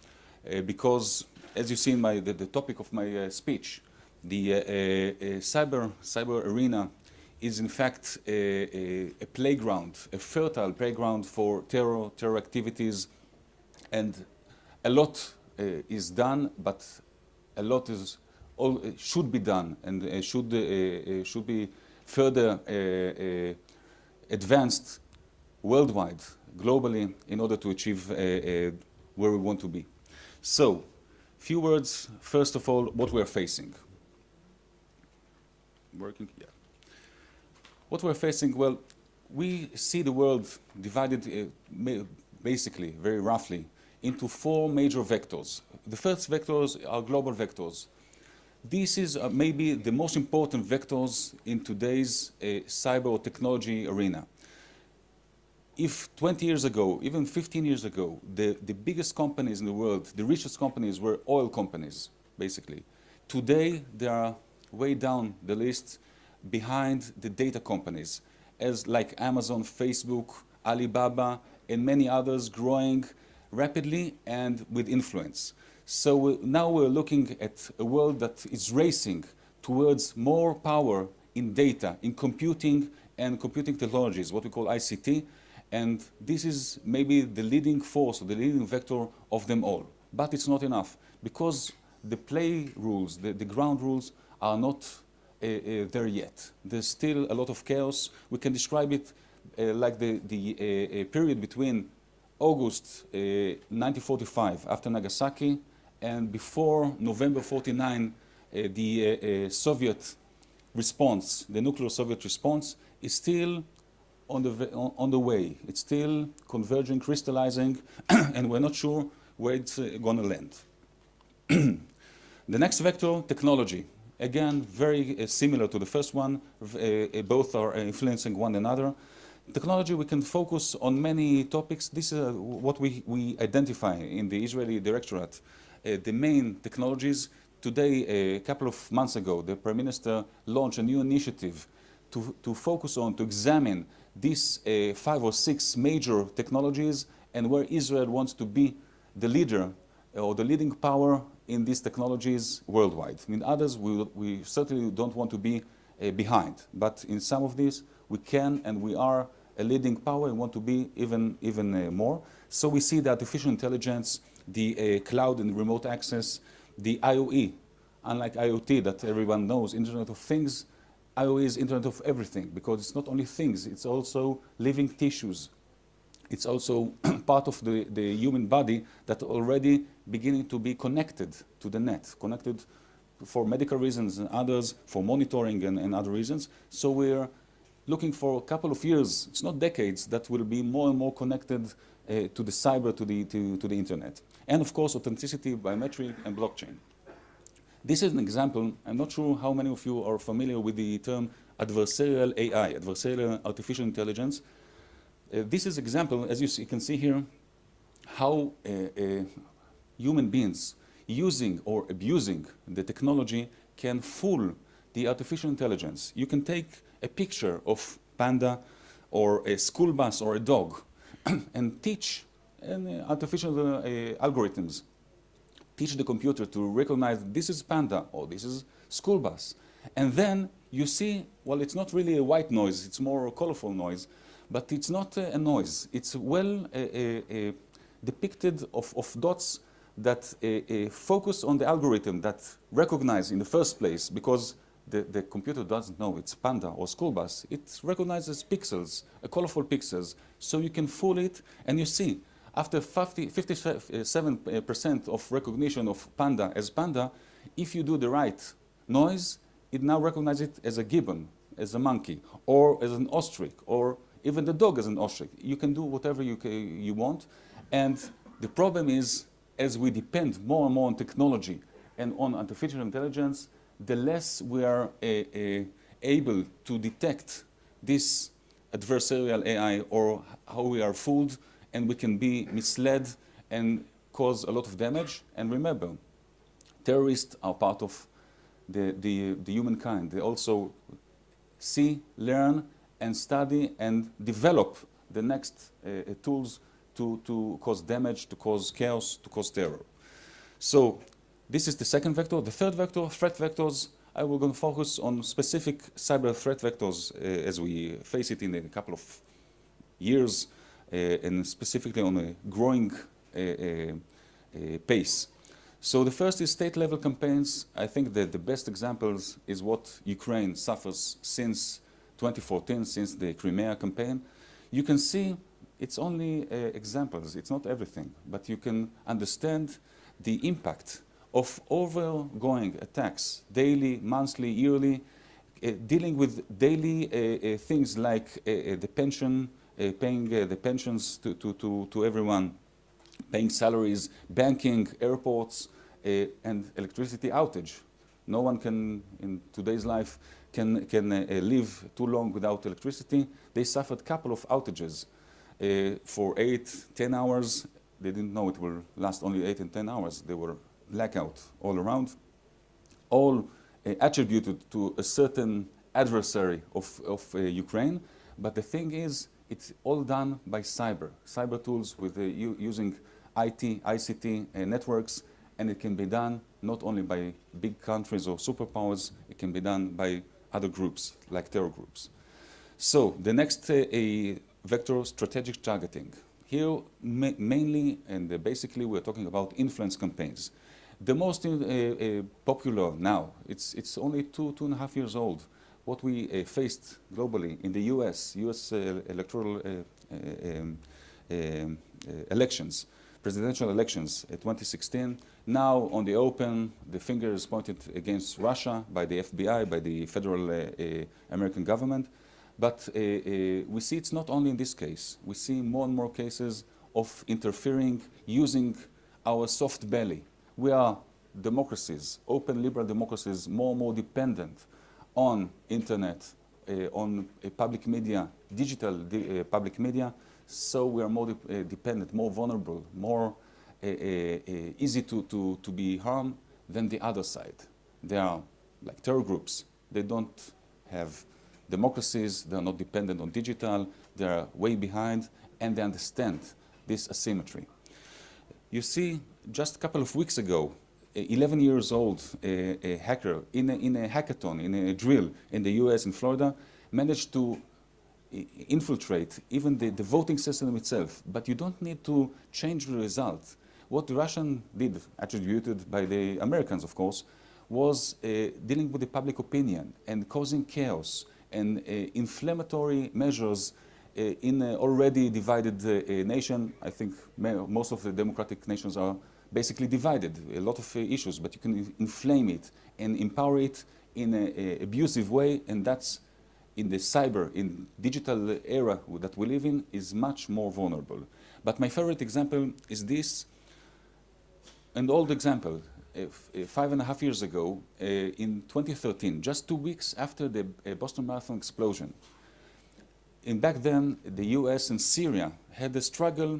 because, as you see in the topic of my speech, the cyber arena is in fact a playground, a fertile playground for terror activities, and a lot is done, but a lot should be done and should be further advanced worldwide, globally, in order to achieve where we want to be. So, few words, first of all, what we're facing. Working? Yeah. What we're facing, well, we see the world divided basically, very roughly, into 4 major vectors. The first vectors are global vectors. This is maybe the most important vectors in today's cyber or technology arena. If 20 years ago, even 15 years ago, the biggest companies in the world, the richest companies were oil companies, basically. Today, they are way down the list behind the data companies, as like Amazon, Facebook, Alibaba, and many others growing rapidly and with influence. So now we're looking at a world that is racing towards more power in data, in computing and computing technologies, what we call ICT, and this is maybe the leading force or the leading vector of them all. But it's not enough, because the play rules, the ground rules are not there yet. There's still a lot of chaos. We can describe it like the period between August 1945, after Nagasaki, and before November 49, the Soviet response, the nuclear Soviet response, is still on the way. It's still converging, crystallizing, and we're not sure where it's going to land. The next vector, technology. Again, very similar to the first one. Both are influencing one another. Technology, we can focus on many topics. This is what we identify in the Israeli Directorate. The main technologies. Today, a couple of months ago, the Prime Minister launched a new initiative to focus on, to examine these 5 or 6 major technologies and where Israel wants to be the leader or the leading power in these technologies worldwide. In others, we certainly don't want to be behind. But in some of these, we can and we are a leading power and want to be even more. So we see the artificial intelligence, the cloud and remote access, the IoE, unlike IoT that everyone knows, Internet of Things, IoE is Internet of Everything, because it's not only things, it's also living tissues. It's also part of the human body that already beginning to be connected to the net, connected for medical reasons and others, for monitoring and other reasons. So we're looking for a couple of years, it's not decades, that will be more and more connected to the cyber, to the internet. And of course, authenticity, biometric, and blockchain. This is an example. I'm not sure how many of you are familiar with the term adversarial AI, adversarial artificial intelligence. This is an example, as you can see here, how human beings using or abusing the technology can fool the artificial intelligence. You can take a picture of panda or a school bus or a dog and teach artificial algorithms, teach the computer to recognize this is panda or this is school bus. And then you see, well, it's not really a white noise, it's more a colorful noise, but it's not a noise. It's well depicted of dots that focus on the algorithm that recognize in the first place, because the computer doesn't know it's panda or school bus. It recognizes pixels, colorful pixels, so you can fool it, and you see, after 57% of recognition of panda as panda, if you do the right noise, it now recognizes it as a gibbon, as a monkey, or as an ostrich, or even the dog as an ostrich. You can do whatever you want, and the problem is, as we depend more and more on technology and on artificial intelligence, the less we are able to detect this adversarial AI or how we are fooled, and we can be misled and cause a lot of damage. And remember, terrorists are part of the humankind. They also see, learn, and study and develop the next tools to cause damage, to cause chaos, to cause terror. So this is the second vector. The third vector, threat vectors, I will going to focus on specific cyber threat vectors as we face it in a couple of years, and specifically on a growing pace. So the first is state-level campaigns. I think that the best examples is what Ukraine suffers since 2014, since the Crimea campaign. You can see it's only examples, it's not everything, but you can understand the impact of overgoing attacks, daily, monthly, yearly, dealing with daily things like the pension, paying the pensions to everyone, paying salaries, banking, airports, and electricity outage. No one can, in today's life, can live too long without electricity. They suffered a couple of outages for 8-10 hours. They didn't know it will last only 8 and 10 hours. They were blackout all around, all attributed to a certain adversary of Ukraine. But the thing is, it's all done by cyber tools with using IT, ICT networks, and it can be done not only by big countries or superpowers, it can be done by other groups, like terror groups. So the next vector, strategic targeting. Here, mainly and basically, we're talking about influence campaigns. The most popular now, it's only 2.5 years old. What we faced globally in the US electoral elections, presidential elections, 2016. Now on the open, the finger is pointed against Russia by the FBI, by the federal American government. But we see it's not only in this case. We see more and more cases of interfering, using our soft belly. We are democracies, open liberal democracies, more and more dependent on internet, on public media, digital public media. So we are more dependent, more vulnerable, more easy to be harmed than the other side. They are like terror groups. They don't have democracies, they are not dependent on digital, they are way behind, and they understand this asymmetry. You see, just a couple of weeks ago, 11 years old a hacker in a hackathon, in a drill in the US, in Florida, managed to infiltrate even the voting system itself. But you don't need to change the result. What the Russian did, attributed by the Americans, of course, was dealing with the public opinion and causing chaos and inflammatory measures in an already divided nation. I think most of the democratic nations are basically divided, a lot of issues, but you can inflame it and empower it in an abusive way, and that's in the cyber, in digital era that we live in, is much more vulnerable. But my favorite example is this, an old example. 5.5 years ago, in 2013, just 2 weeks after the Boston Marathon explosion, back then the US and Syria had a struggle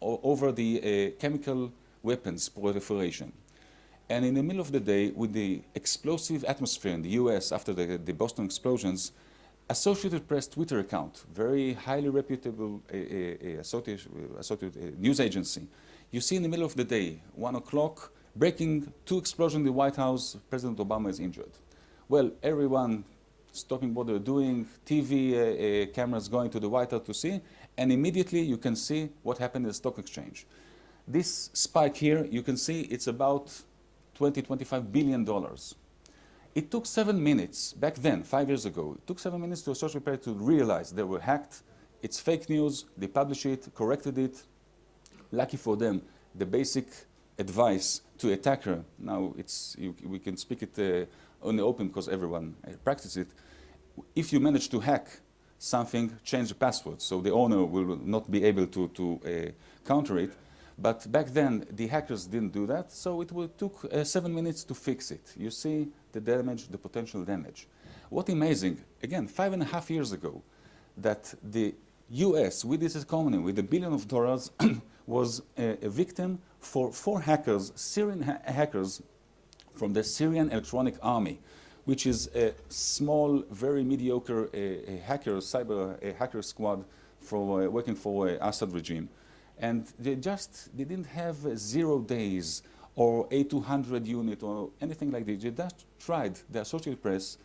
over the chemical weapons proliferation. And in the middle of the day, with the explosive atmosphere in the US after the Boston explosions, Associated Press Twitter account, very highly reputable associated news agency, you see in the middle of the day, 1 o'clock, breaking 2 explosions in the White House, President Obama is injured. Well, everyone stopping what they're doing, TV cameras going to the White House to see, and immediately you can see what happened in the stock exchange. This spike here, you can see it's about $20–25 billion. It took 7 minutes, back then, 5 years ago, it took 7 minutes to Associated Press to realize they were hacked. It's fake news, they published it, corrected it. Lucky for them, the basic advice to attacker, now we can speak it on the open because everyone practices it. If you manage to hack something, change the password, so the owner will not be able to counter it. But back then, the hackers didn't do that, so it took 7 minutes to fix it. You see the damage, the potential damage. What amazing, again, 5.5 years ago, that the US, with this economy, with $1 billion, was a victim for 4 hackers, Syrian hackers from the Syrian Electronic Army, which is a small, very mediocre cyber hacker squad for working for Assad regime. And they didn't have 0 days or A200 unit or anything like that. They just tried the Associated Press,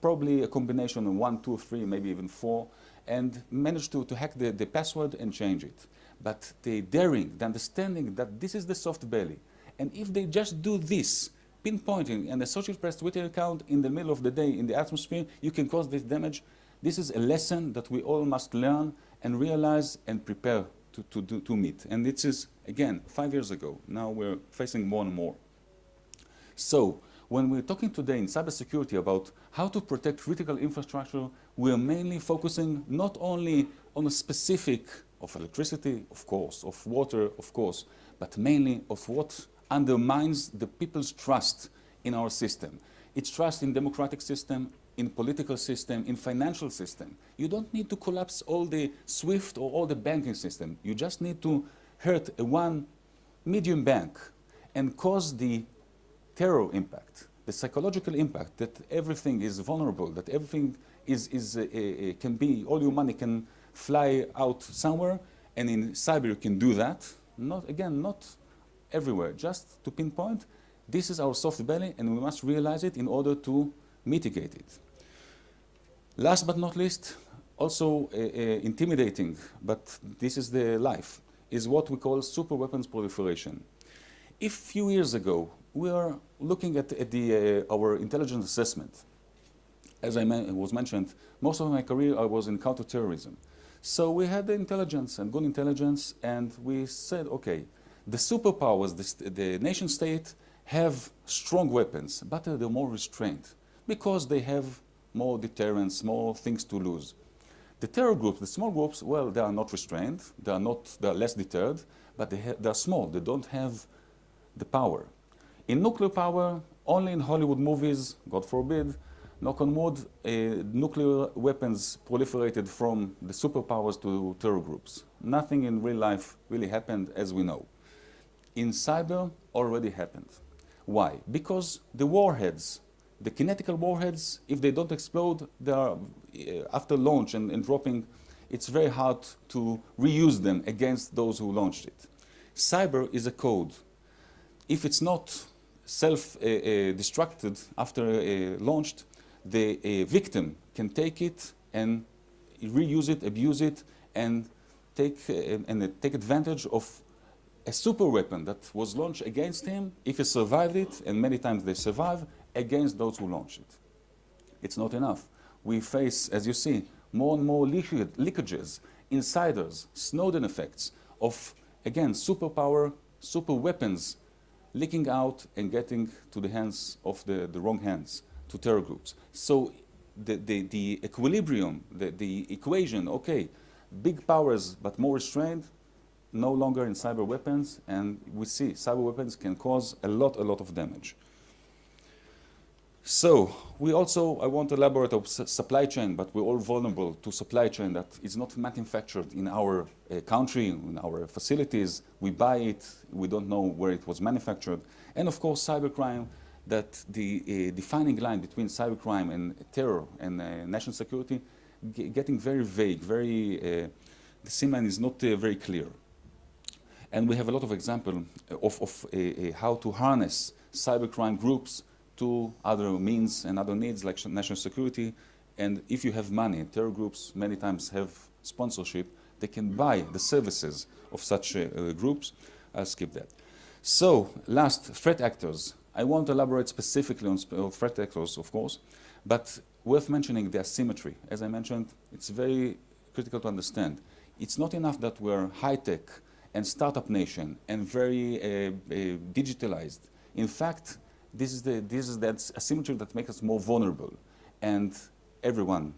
probably a combination of 1, 2, 3, maybe even 4, and managed to hack the password and change it. But the daring, the understanding that this is the soft belly, and if they just do this, pinpointing an Associated Press Twitter account in the middle of the day in the atmosphere, you can cause this damage. This is a lesson that we all must learn and realize and prepare to meet. And this is, again, 5 years ago. Now we're facing more and more. So when we're talking today in cybersecurity about how to protect critical infrastructure, we're mainly focusing not only on a specific of electricity, of course, of water, of course, but mainly of what undermines the people's trust in our system. It's trust in democratic system, in political system, in financial system. You don't need to collapse all the SWIFT or all the banking system. You just need to hurt one medium bank and cause the terror impact, the psychological impact that everything is vulnerable, that everything can be, all your money can fly out somewhere, and in cyber you can do that. Not everywhere, just to pinpoint, this is our soft belly and we must realize it in order to mitigate it. Last but not least, also intimidating, but this is the life, is what we call super weapons proliferation. A few years ago, we were looking at our intelligence assessment. As was mentioned, most of my career I was in counter-terrorism. So we had the intelligence and good intelligence, and we said, okay, the superpowers, the nation state, have strong weapons, but they're more restrained because they have more deterrence, more things to lose. The terror groups, the small groups, well, they are not restrained, they are less deterred, but they are small, they don't have the power. In nuclear power, only in Hollywood movies, God forbid, knock on wood, nuclear weapons proliferated from the superpowers to terror groups. Nothing in real life really happened, as we know. In cyber, already happened. Why? Because the warheads, the kinetical warheads, if they don't explode, they are, after launch and dropping, it's very hard to reuse them against those who launched it. Cyber is a code. If it's not self-destructed after launched, the victim can take it and reuse it, abuse it, and take advantage of a super weapon that was launched against him, if he survived it, and many times they survive, against those who launched it. It's not enough. We face, as you see, more and more leakages, insiders, Snowden effects of, again, superpower, super weapons leaking out and getting to the hands of the wrong hands, to terror groups. So the equilibrium, the equation, okay, big powers but more restrained, no longer in cyber weapons, and we see cyber weapons can cause a lot of damage. So I want to elaborate on supply chain, but we're all vulnerable to supply chain that is not manufactured in our country, in our facilities. We buy it, we don't know where it was manufactured. And of course, cybercrime, that the defining line between cybercrime and terror and national security getting very vague, the seaman is not very clear. And we have a lot of examples of how to harness cybercrime groups to other means and other needs like national security. And if you have money, terror groups many times have sponsorship, they can buy the services of such groups. I'll skip that. So last, threat actors. I won't elaborate specifically on threat actors, of course, but worth mentioning the asymmetry. As I mentioned, it's very critical to understand. It's not enough that we're high-tech and startup nation and very digitalized. In fact, this is that asymmetry that makes us more vulnerable, and everyone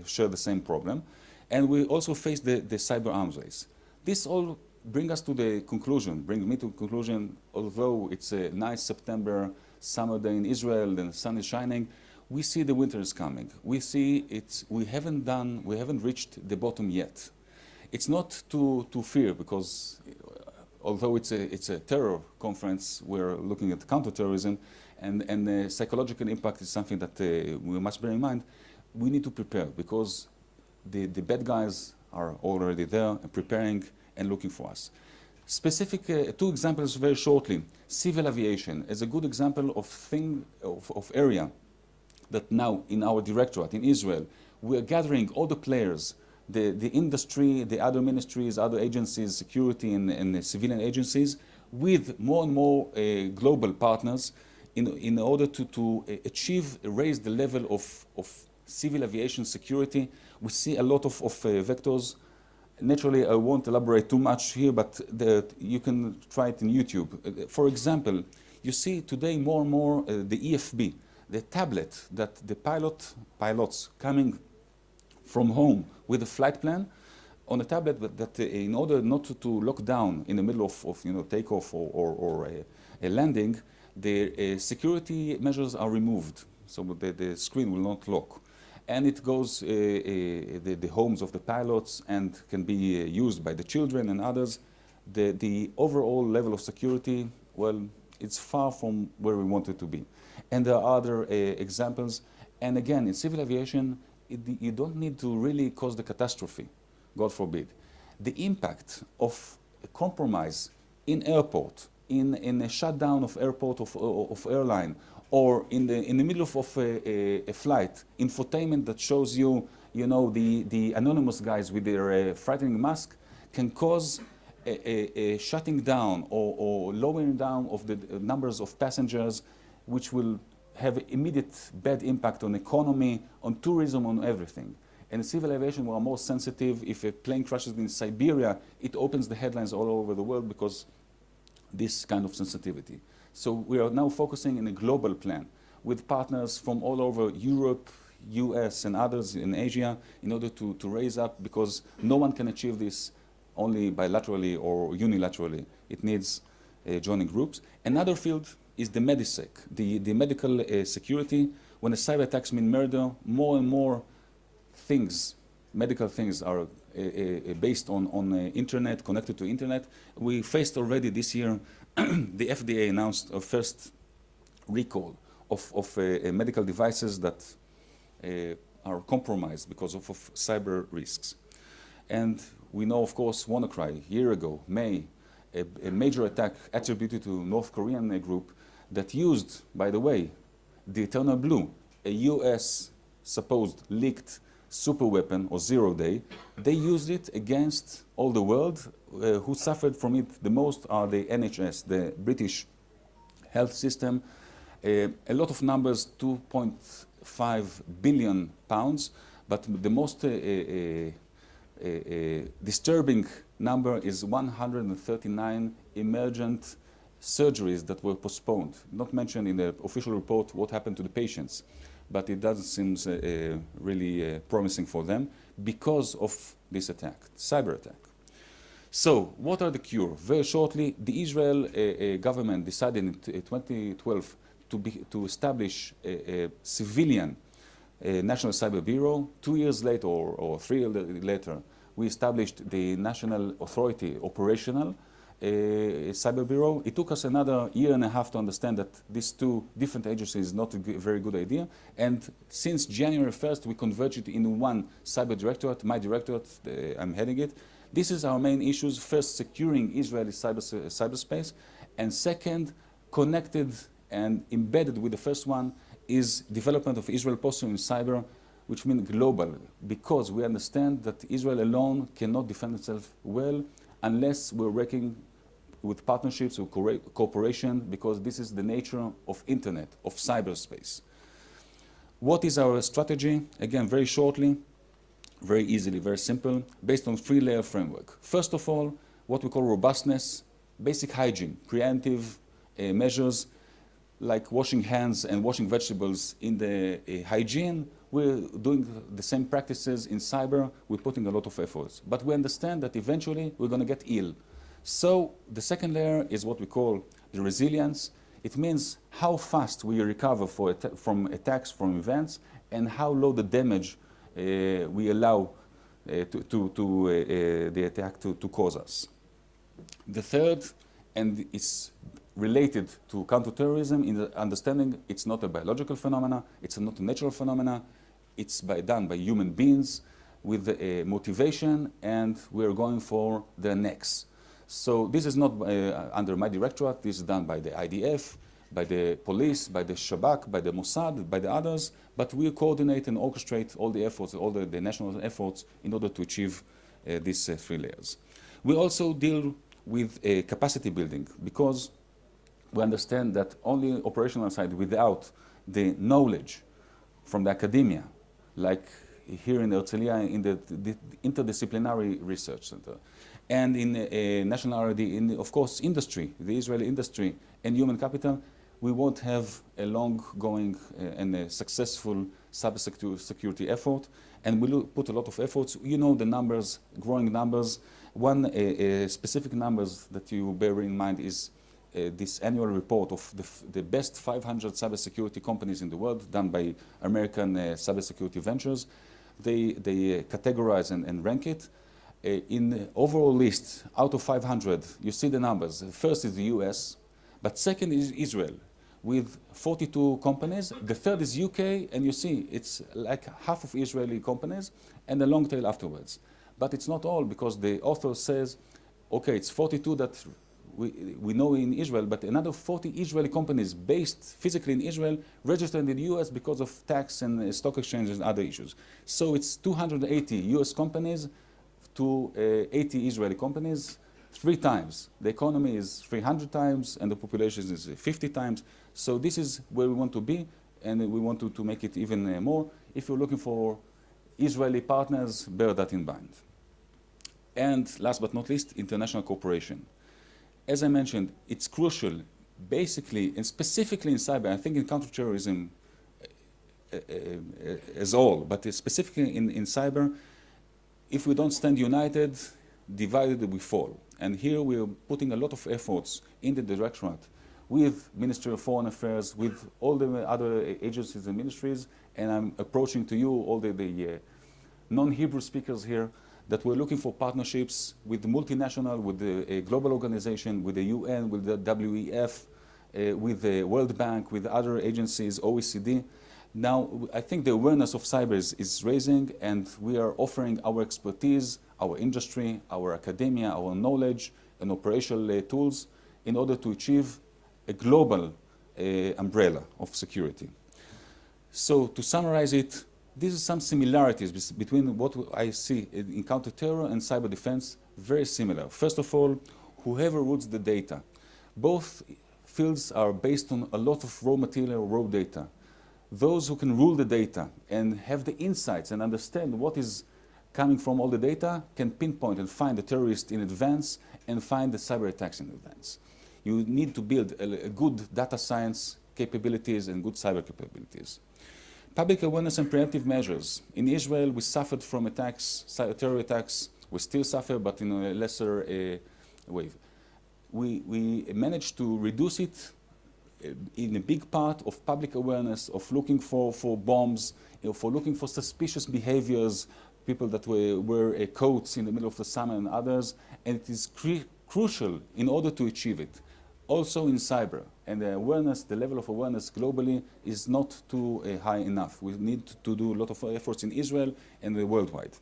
share the same problem. And we also face the cyber arms race. This all brings me to the conclusion, although it's a nice September summer day in Israel and the sun is shining, we see the winter is coming. We see we haven't reached the bottom yet. It's not to fear, because although it's a terror conference, we're looking at counter-terrorism, and the psychological impact is something that we must bear in mind. We need to prepare, because the bad guys are already there and preparing and looking for us. Specific two examples very shortly. Civil aviation is a good example of area that now in our directorate in Israel, we are gathering all the players, the industry, the other ministries, other agencies, security and civilian agencies, with more and more global partners in order to raise the level of civil aviation security. We see a lot of vectors. Naturally, I won't elaborate too much here, but you can try it in YouTube. For example, you see today more and more the EFB, the tablet that the pilots coming from home with a flight plan on a tablet, that in order not to lock down in the middle of takeoff or a landing, the security measures are removed, so the screen will not lock. And it goes the homes of the pilots and can be used by the children and others. The overall level of security, well, it's far from where we want it to be. And there are other examples. And again, in civil aviation, you don't need to really cause the catastrophe, God forbid. The impact of a compromise in airport, in a shutdown of airport, of airline, or in the middle of a flight, infotainment that shows you, the anonymous guys with their frightening mask, can cause a shutting down or lowering down of the numbers of passengers, which will have immediate bad impact on economy, on tourism, on everything. And in civil aviation, we are more sensitive. If a plane crashes in Siberia, it opens the headlines all over the world because this kind of sensitivity. So we are now focusing in a global plan with partners from all over Europe, US, and others in Asia in order to raise up, because no one can achieve this only bilaterally or unilaterally. It needs joining groups. Another field is the MediSec, the medical security. When a cyber attacks mean murder, more and more things, medical things, are based on internet, connected to internet. We faced already this year, the FDA announced a first recall of medical devices that are compromised because of cyber risks. And we know, of course, WannaCry, a year ago, May, a major attack attributed to North Korean group that used, by the way, the Eternal Blue, a US supposed leaked super weapon or zero-day. They used it against all the world. Who suffered from it the most are the NHS, the British health system. A lot of numbers, 2.5 billion pounds, but the most disturbing number is 139 emergent surgeries that were postponed. Not mentioned in the official report what happened to the patients, but it doesn't seem really promising for them because of this attack, cyber attack. So what are the cure? Very shortly, the Israel government decided in 2012 to establish a civilian National Cyber Bureau. 2 years later, or 3 years later, we established the National Authority Operational Cyber Bureau. It took us another year and a half to understand that these two different agencies is not a very good idea. And since January 1st, we converged it into one cyber directorate, my directorate, I'm heading it. This is our main issues. First, securing Israeli cyberspace. And second, connected and embedded with the first one is development of Israel posture in cyber, which means global, because we understand that Israel alone cannot defend itself well unless we're working with partnerships or cooperation, because this is the nature of internet, of cyberspace. What is our strategy? Again, very shortly, very easily, very simple, based on 3-layer framework. First of all, what we call robustness, basic hygiene, preemptive measures like washing hands and washing vegetables in the hygiene. We're doing the same practices in cyber. We're putting a lot of efforts. But we understand that eventually we're going to get ill. So the second layer is what we call the resilience. It means how fast we recover from attacks, from events, and how low the damage we allow the attack to cause us. The third, and it's related to counter-terrorism, in the understanding it's not a biological phenomena, it's not a natural phenomena, it's done by human beings with a motivation, and we're going for the next. So this is not under my directorate, this is done by the IDF, by the police, by the Shabak, by the Mossad, by the others, but we coordinate and orchestrate all the efforts, all the national efforts in order to achieve these 3 layers. We also deal with capacity building, because we understand that only operational side without the knowledge from the academia, like here in Herzliya in the interdisciplinary research center, and in national R&D, in of course industry, the Israeli industry and human capital, we won't have a long-going and a successful cybersecurity effort, and we'll put a lot of efforts. You know the numbers, growing numbers. One specific numbers that you bear in mind is this annual report of the best 500 cybersecurity companies in the world, done by American Cybersecurity Ventures. They categorize and rank it. In the overall list, out of 500, you see the numbers. First is the US, but second is Israel, with 42 companies. The third is UK, and you see it's like half of Israeli companies, and a long tail afterwards. But it's not all, because the author says, okay, it's 42 that we know in Israel, but another 40 Israeli companies based physically in Israel registered in the US because of tax and stock exchanges and other issues. So it's 280 US companies to 80 Israeli companies, 3 times. The economy is 300 times, and the population is 50 times. So this is where we want to be, and we want to make it even more. If you're looking for Israeli partners, bear that in mind. And last but not least, international cooperation. As I mentioned, it's crucial, basically, and specifically in cyber, I think in counter-terrorism as all, but specifically in cyber, if we don't stand united, divided we fall. And here we are putting a lot of efforts in the Directorate with Ministry of Foreign Affairs, with all the other agencies and ministries, and I'm approaching to you, all the non-Hebrew speakers here, that we're looking for partnerships with the multinational, with the global organization, with the UN, with the WEF, with the World Bank, with other agencies, OECD. Now, I think the awareness of cyber is raising, and we are offering our expertise, our industry, our academia, our knowledge, and operational tools in order to achieve a global umbrella of security. So to summarize it, these are some similarities between what I see in counter-terror and cyber defense, very similar. First of all, whoever routes the data. Both fields are based on a lot of raw material, raw data. Those who can rule the data and have the insights and understand what is coming from all the data can pinpoint and find the terrorist in advance and find the cyber attacks in advance. You need to build a good data science capabilities and good cyber capabilities. Public awareness and preemptive measures. In Israel, we suffered from attacks, terror attacks. We still suffer, but in a lesser way. We managed to reduce it in a big part of public awareness, of looking for bombs, for looking for suspicious behaviors, people that wear coats in the middle of the summer and others, and it is crucial in order to achieve it. Also in cyber, and the level of awareness globally is not too high enough. We need to do a lot of efforts in Israel and worldwide.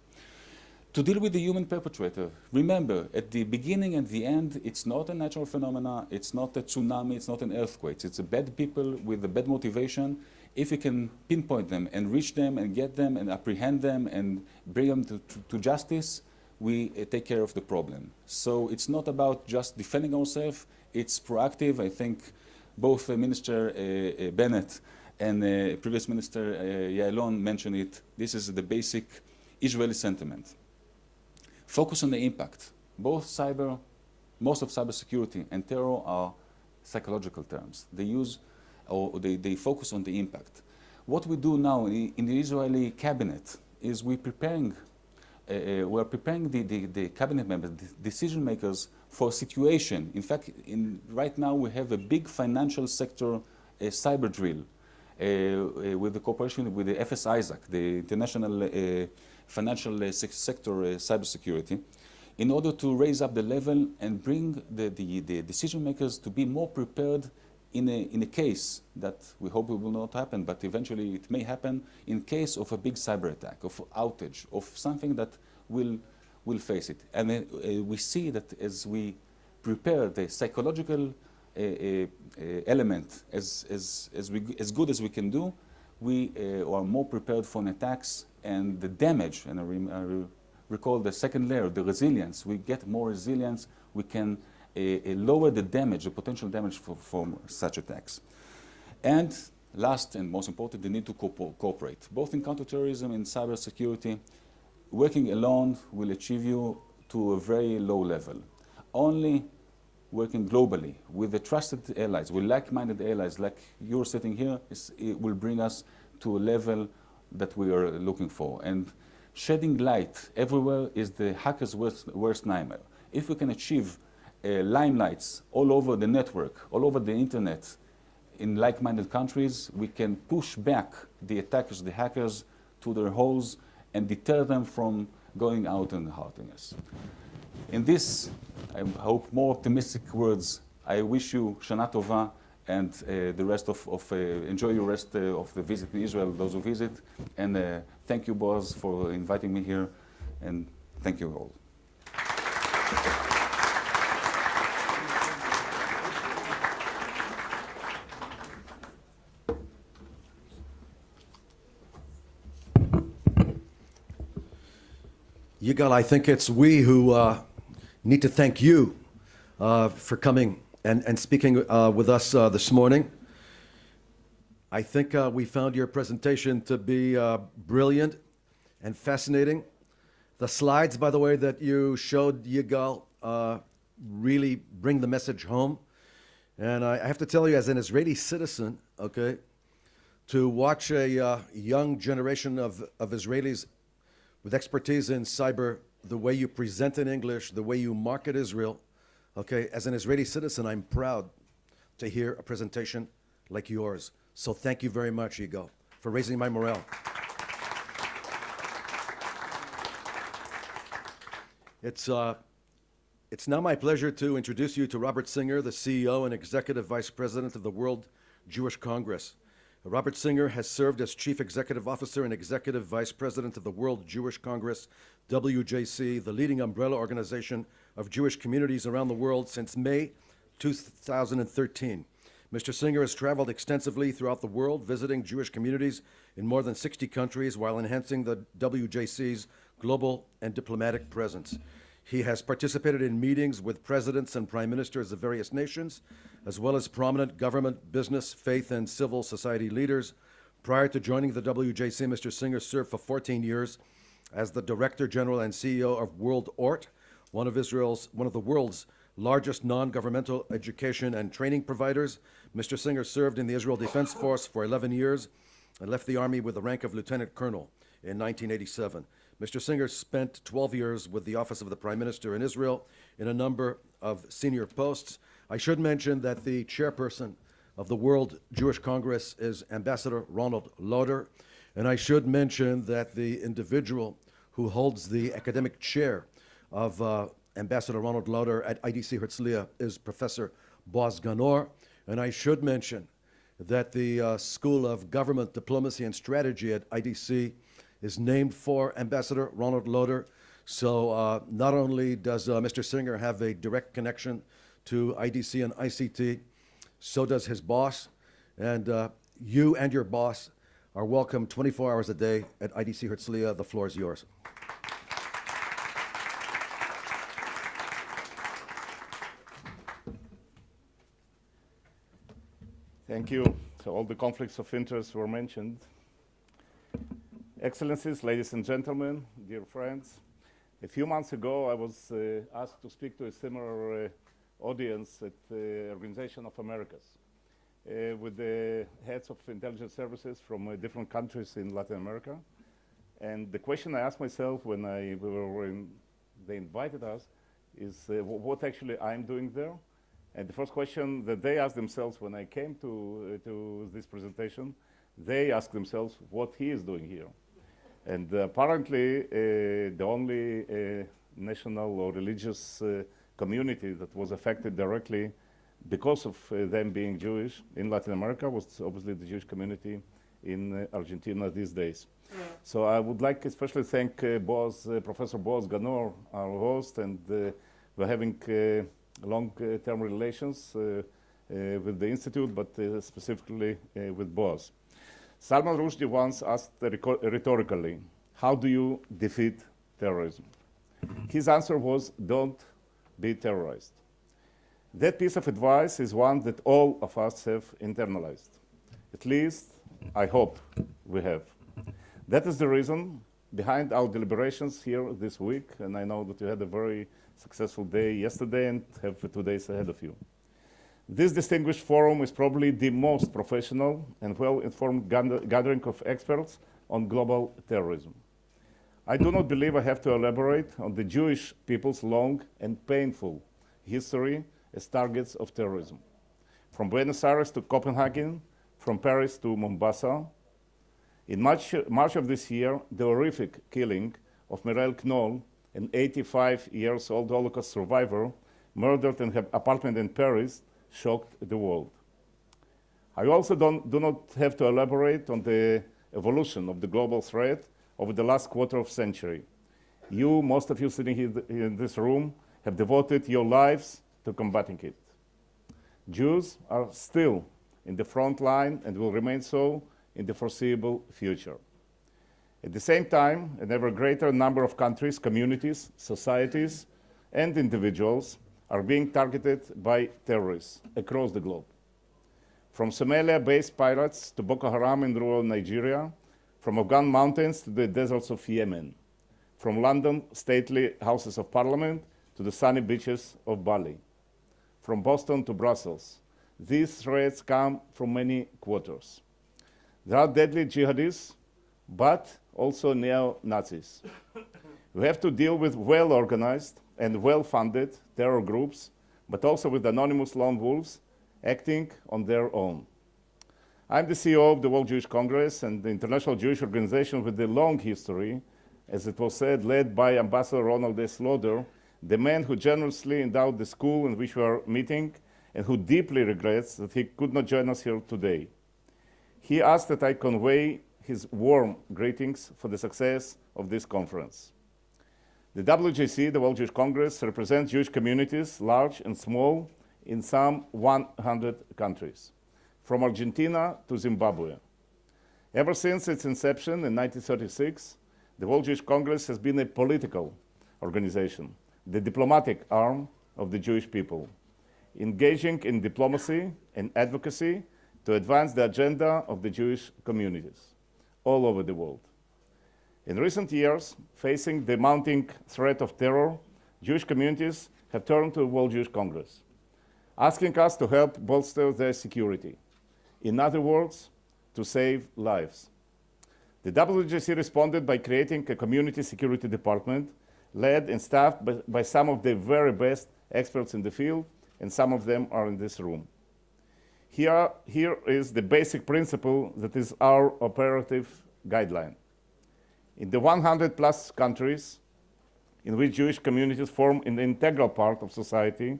To deal with the human perpetrator, remember, at the beginning and the end, it's not a natural phenomena, it's not a tsunami, it's not an earthquake. It's a bad people with a bad motivation. If you can pinpoint them and reach them and get them and apprehend them and bring them to justice, we take care of the problem. So it's not about just defending ourselves, it's proactive. I think both Minister Bennett and previous Minister Yigal mentioned it. This is the basic Israeli sentiment. Focus on the impact. Most of cybersecurity and terror are psychological terms. They focus on the impact. What we do now in the Israeli cabinet is we're preparing the cabinet members, the decision makers, for a situation. In fact, right now we have a big financial sector cyber drill with the cooperation with the FS Isaac, the International Financial Sector Cybersecurity, in order to raise up the level and bring the decision makers to be more prepared in a case that we hope it will not happen, but eventually it may happen in case of a big cyber attack, of outage, of something that will face it. And we see that as we prepare the psychological element as good as we can do, we are more prepared for attacks and the damage. And I recall the second layer, the resilience. We get more resilience. We can lower the damage, the potential damage from such attacks. And last and most important, the need to cooperate, both in counterterrorism and cybersecurity. Working alone will achieve you to a very low level. Only working globally with the trusted allies, with like-minded allies like you're sitting here, it will bring us to a level that we are looking for. And shedding light everywhere is the hacker's worst nightmare. If we can achieve limelights all over the network, all over the internet, in like-minded countries, we can push back the attackers, the hackers, to their holes and deter them from going out and hurting us. In this, I hope, more optimistic words, I wish you Shana Tova and the rest enjoy your rest of the visit in Israel, those who visit. And thank you, Boaz, for inviting me here. And thank you all. Yigal, I think it's we who need to thank you for coming and speaking with us this morning. I think we found your presentation to be brilliant and fascinating. The slides, by the way, that you showed, Yigal, really bring the message home. And I have to tell you, as an Israeli citizen, okay, to watch a young generation of Israelis with expertise in cyber, the way you present in English, the way you market Israel, okay, as an Israeli citizen, I'm proud to hear a presentation like yours. So thank you very much, Yigal, for raising my morale. It's now my pleasure to introduce you to Robert Singer, the CEO and Executive Vice President of the World Jewish Congress. Robert Singer has served as Chief Executive Officer and Executive Vice President of the World Jewish Congress, WJC, the leading umbrella organization of Jewish communities around the world since May 2013. Mr. Singer has traveled extensively throughout the world, visiting Jewish communities in more than 60 countries while enhancing the WJC's global and diplomatic presence. He has participated in meetings with presidents and prime ministers of various nations, as well as prominent government, business, faith, and civil society leaders. Prior to joining the WJC, Mr. Singer served for 14 years as the Director General and CEO of World ORT, one of the world's largest non-governmental education and training providers. Mr. Singer served in the Israel Defense Force for 11 years and left the Army with the rank of Lieutenant Colonel in 1987. Mr. Singer spent 12 years with the Office of the Prime Minister in Israel in a number of senior posts. I should mention that the chairperson of the World Jewish Congress is Ambassador Ronald Lauder. And I should mention that the individual who holds the academic chair of Ambassador Ronald Lauder at IDC Herzliya is Professor Boaz Ganor. And I should mention that the School of Government Diplomacy and Strategy at IDC is named for Ambassador Ronald Lauder. So not only does Mr. Singer have a direct connection to IDC and ICT, so does his boss. And you and your boss are welcome 24 hours a day at IDC Herzliya. The floor is yours. Thank you. So all the conflicts of interest were mentioned. Excellencies, ladies and gentlemen, dear friends, a few months ago I was asked to speak to a similar audience at the Organization of Americas with the heads of intelligence services from different countries in Latin America. And the question I asked myself when they invited us is what actually I'm doing there. And the first question that they asked themselves when I came to this presentation, they asked themselves what he is doing here. And apparently, the only national or religious community that was affected directly because of them being Jewish in Latin America was obviously the Jewish community in Argentina these days. So I would like especially thank Professor Boaz Ganor, our host, and we're having long-term relations with the Institute, but specifically with Boaz. Salman Rushdie once asked rhetorically, how do you defeat terrorism? His answer was, don't be terrorized. That piece of advice is one that all of us have internalized. At least, I hope we have. That is the reason behind our deliberations here this week, and I know that you had a very successful day yesterday and have 2 days ahead of you. This distinguished forum is probably the most professional and well-informed gathering of experts on global terrorism. I do not believe I have to elaborate on the Jewish people's long and painful history as targets of terrorism. From Buenos Aires to Copenhagen, from Paris to Mombasa. In March of this year, the horrific killing of Mireille Knoll, an 85-year-old Holocaust survivor, murdered in her apartment in Paris, shocked the world. I also do not have to elaborate on the evolution of the global threat over the last quarter of century. You, most of you sitting here in this room, have devoted your lives to combating it. Jews are still in the front line and will remain so in the foreseeable future. At the same time, an ever greater number of countries, communities, societies, and individuals are being targeted by terrorists across the globe. From Somalia-based pirates to Boko Haram in rural Nigeria, from Afghan mountains to the deserts of Yemen, from London stately houses of parliament to the sunny beaches of Bali, from Boston to Brussels. These threats come from many quarters. There are deadly jihadists, but also neo-Nazis. We have to deal with well-organized and well-funded terror groups, but also with anonymous lone wolves acting on their own. I'm the CEO of the World Jewish Congress and the International Jewish Organization with a long history, as it was said, led by Ambassador Ronald S. Lauder, the man who generously endowed the school in which we are meeting and who deeply regrets that he could not join us here today. He asked that I convey his warm greetings for the success of this conference. The WJC, the World Jewish Congress, represents Jewish communities, large and small, in some 100 countries, from Argentina to Zimbabwe. Ever since its inception in 1936, the World Jewish Congress has been a political organization, the diplomatic arm of the Jewish people, engaging in diplomacy and advocacy to advance the agenda of the Jewish communities all over the world. In recent years, facing the mounting threat of terror, Jewish communities have turned to the World Jewish Congress, asking us to help bolster their security. In other words, to save lives. The WJC responded by creating a community security department led and staffed by some of the very best experts in the field, and some of them are in this room. Here is the basic principle that is our operative guideline. In the 100+ countries in which Jewish communities form an integral part of society,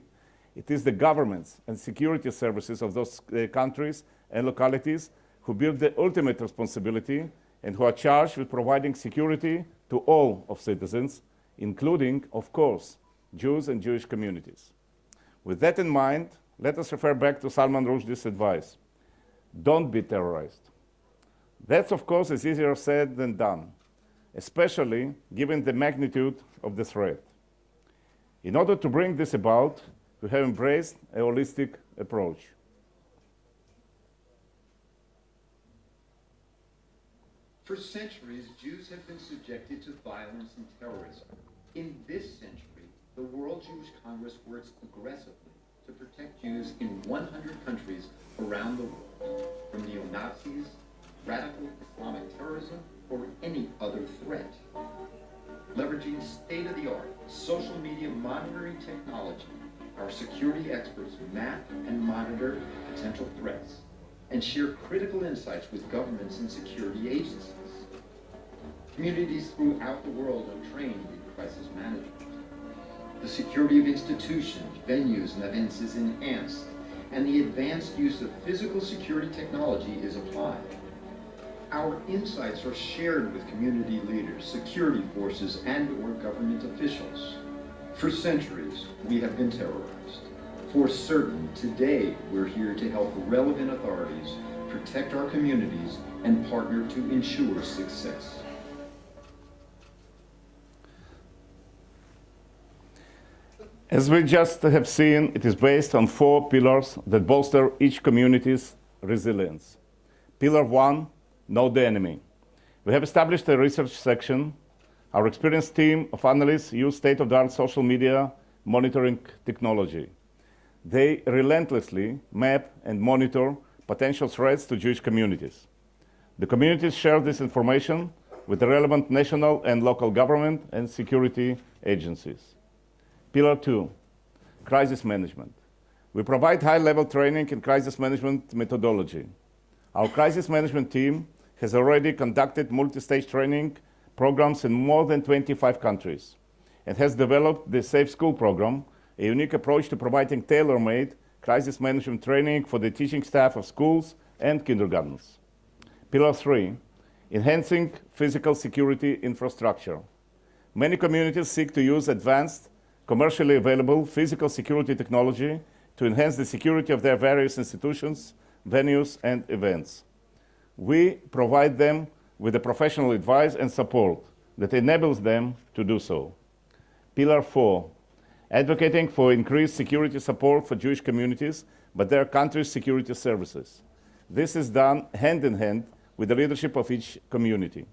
it is the governments and security services of those countries and localities who bear the ultimate responsibility and who are charged with providing security to all of citizens, including, of course, Jews and Jewish communities. With that in mind, let us refer back to Salman Rushdie's advice. Don't be terrorized. That, of course, is easier said than done, especially given the magnitude of the threat. In order to bring this about, we have embraced a holistic approach. For centuries, Jews have been subjected to violence and terrorism. In this century, the World Jewish Congress works aggressively to protect Jews in 100 countries around the world from neo-Nazis, radical Islamic terrorism, or any other threat. Leveraging state-of-the-art social media monitoring technology, our security experts map and monitor potential threats and share critical insights with governments and security agencies. Communities throughout the world are trained in crisis management. The security of institutions, venues, and events is enhanced, and the advanced use of physical security technology is applied. Our insights are shared with community leaders, security forces, and/or government officials. For centuries, we have been terrorized. For certain, today, we're here to help relevant authorities protect our communities and partner to ensure success. As we just have seen, it is based on 4 pillars that bolster each community's resilience. Pillar 1, know the enemy. We have established a research section. Our experienced team of analysts use state-of-the-art social media monitoring technology. They relentlessly map and monitor potential threats to Jewish communities. The communities share this information with the relevant national and local government and security agencies. Pillar 2, crisis management. We provide high-level training in crisis management methodology. Our crisis management team has already conducted multi-stage training programs in more than 25 countries and has developed the Safe School program, a unique approach to providing tailor-made crisis management training for the teaching staff of schools and kindergartens. Pillar 3, enhancing physical security infrastructure. Many communities seek to use advanced, commercially available physical security technology to enhance the security of their various institutions, venues, and events. We provide them with the professional advice and support that enables them to do so. Pillar 4, advocating for increased security support for Jewish communities by their country's security services. This is done hand in hand with the leadership of each community.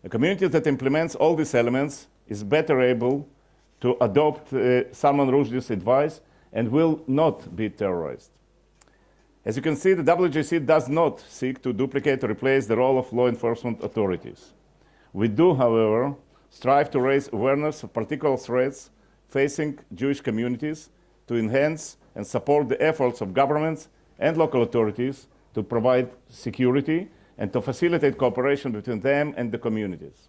A community that implements all these elements is better able to adopt Salman Rushdie's advice and will not be terrorized. As you can see, the WJC does not seek to duplicate or replace the role of law enforcement authorities. We do, however, strive to raise awareness of particular threats facing Jewish communities to enhance and support the efforts of governments and local authorities to provide security and to facilitate cooperation between them and the communities.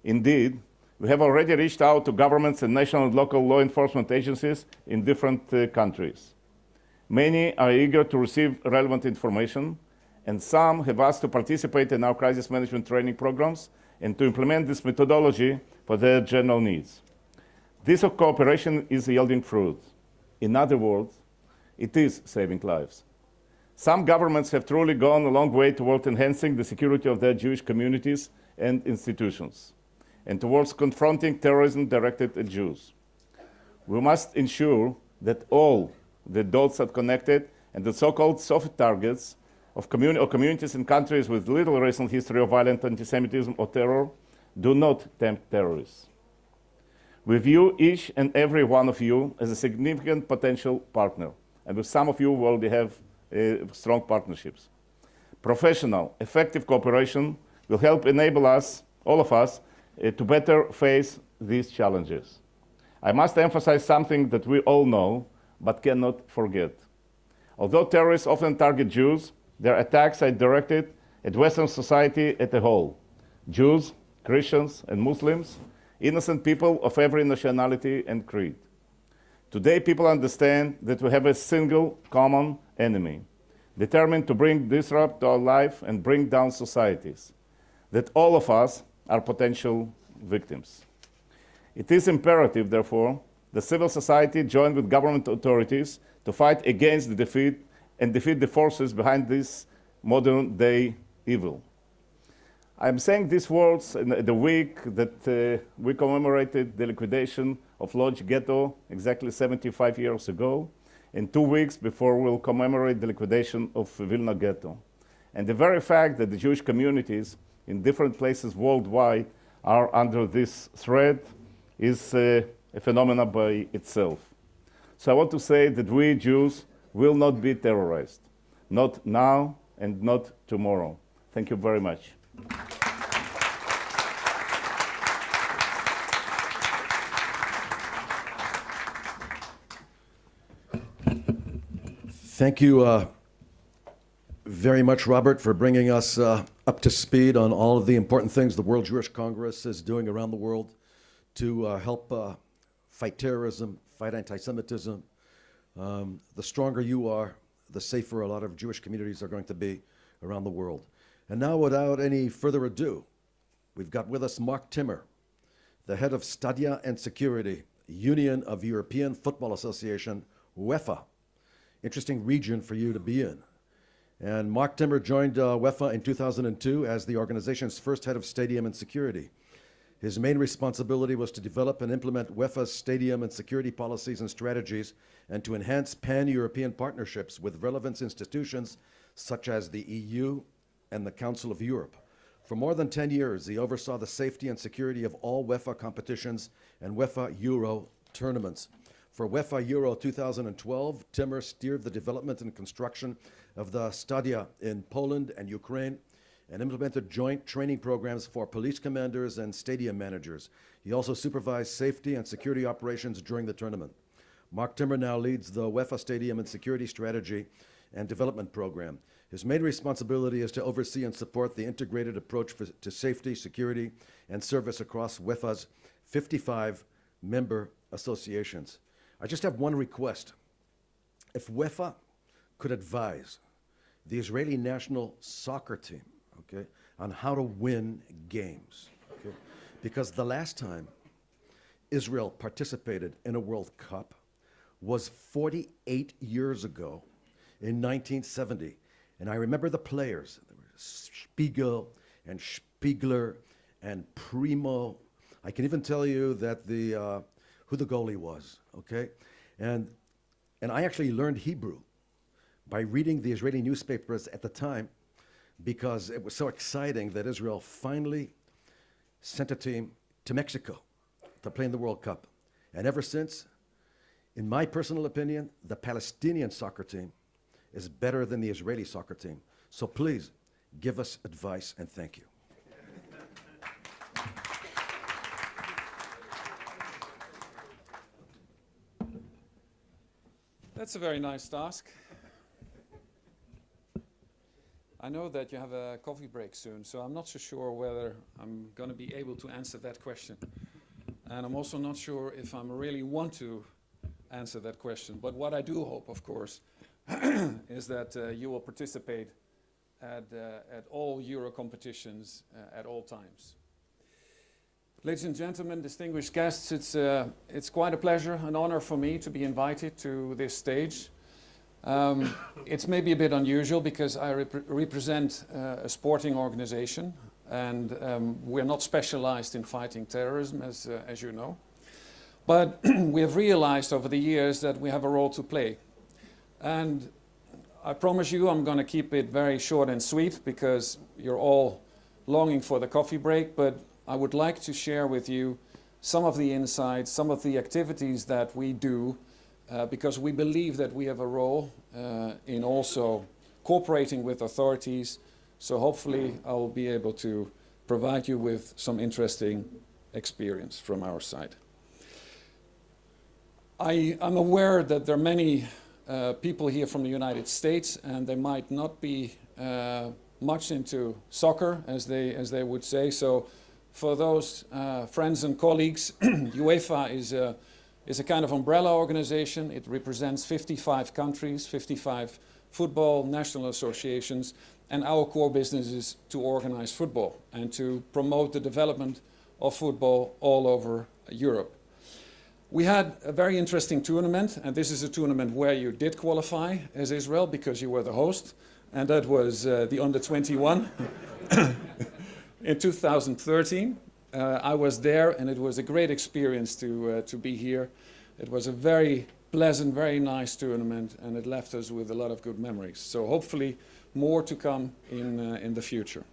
Indeed, we have already reached out to governments and national and local law enforcement agencies in different countries. Many are eager to receive relevant information, and some have asked to participate in our crisis management training programs and to implement this methodology for their general needs. This cooperation is yielding fruit. In other words, it is saving lives. Some governments have truly gone a long way toward enhancing the security of their Jewish communities and institutions, and towards confronting terrorism directed at Jews. We must ensure that all the dots are connected and the so-called soft targets of communities in countries with little recent history of violent anti-Semitism or terror do not tempt terrorists. We view each and every one of you as a significant potential partner, and with some of you we already have strong partnerships. Professional, effective cooperation will help enable us, all of us, to better face these challenges. I must emphasize something that we all know, but cannot forget. Although terrorists often target Jews, their attacks are directed at Western society as a whole. Jews, Christians, and Muslims, innocent people of every nationality and creed. Today, people understand that we have a single common enemy, determined to bring disrupt to our life and bring down societies, that all of us are potential victims. It is imperative, therefore, that civil society join with government authorities to fight against the defeat the forces behind this modern-day evil. I'm saying these words in the week that we commemorated the liquidation of Lodz Ghetto exactly 75 years ago, and 2 weeks before we'll commemorate the liquidation of Vilna Ghetto. And the very fact that the Jewish communities in different places worldwide are under this threat is a phenomenon by itself. So I want to say that we Jews will not be terrorized, not now and not tomorrow. Thank you very much. Thank you very much, Robert, for bringing us up to speed on all of the important things the World Jewish Congress is doing around the world to help fight terrorism, fight anti-Semitism. The stronger you are, the safer a lot of Jewish communities are going to be around the world. And now, without any further ado, we've got with us Marc Timmer, the head of Stadia and Security, Union of European Football Association, UEFA. Interesting region for you to be in. And Marc Timmer joined UEFA in 2002 as the organization's first head of stadium and security. His main responsibility was to develop and implement UEFA's stadium and security policies and strategies, and to enhance pan-European partnerships with relevant institutions such as the EU and the Council of Europe. For more than 10 years, he oversaw the safety and security of all UEFA competitions and UEFA Euro tournaments. For UEFA Euro 2012, Timmer steered the development and construction of the Stadia in Poland and Ukraine, and implemented joint training programs for police commanders and stadium managers. He also supervised safety and security operations during the tournament. Marc Timmer now leads the UEFA Stadium and Security Strategy and Development Program. His main responsibility is to oversee and support the integrated approach to safety, security, and service across UEFA's 55 member associations. I just have one request. If UEFA could advise the Israeli national soccer team, okay, on how to win games, okay? Because the last time Israel participated in a World Cup was 48 years ago in 1970. And I remember the players. There were Spiegel and Spiegler and Primo. I can even tell you that who the goalie was, okay? And I actually learned Hebrew by reading the Israeli newspapers at the time, because it was so exciting that Israel finally sent a team to Mexico to play in the World Cup. And ever since, in my personal opinion, the Palestinian soccer team is better than the Israeli soccer team. So please, give us advice, and thank you. That's a very nice task. I know that you have a coffee break soon, so I'm not so sure whether I'm going to be able to answer that question. And I'm also not sure if I really want to answer that question. But what I do hope, of course, is that you will participate at all Euro competitions at all times. Ladies and gentlemen, distinguished guests, it's quite a pleasure, an honor for me to be invited to this stage. It's maybe a bit unusual because I represent a sporting organization, and we're not specialized in fighting terrorism, as you know. But we have realized over the years that we have a role to play. And I promise you I'm going to keep it very short and sweet because you're all longing for the coffee break, but I would like to share with you some of the insights, some of the activities that we do, because we believe that we have a role in also cooperating with authorities. So hopefully I will be able to provide you with some interesting experience from our side. I'm aware that there are many people here from the United States, and they might not be much into soccer, as they would say. So for those friends and colleagues, UEFA is a kind of umbrella organization. It represents 55 countries, 55 football national associations, and our core business is to organize football and to promote the development of football all over Europe. We had a very interesting tournament, and this is a tournament where you did qualify as Israel because you were the host, and that was the Under-21 in 2013. I was there, and it was a great experience to be here. It was a very pleasant, very nice tournament, and it left us with a lot of good memories. So hopefully more to come in the future.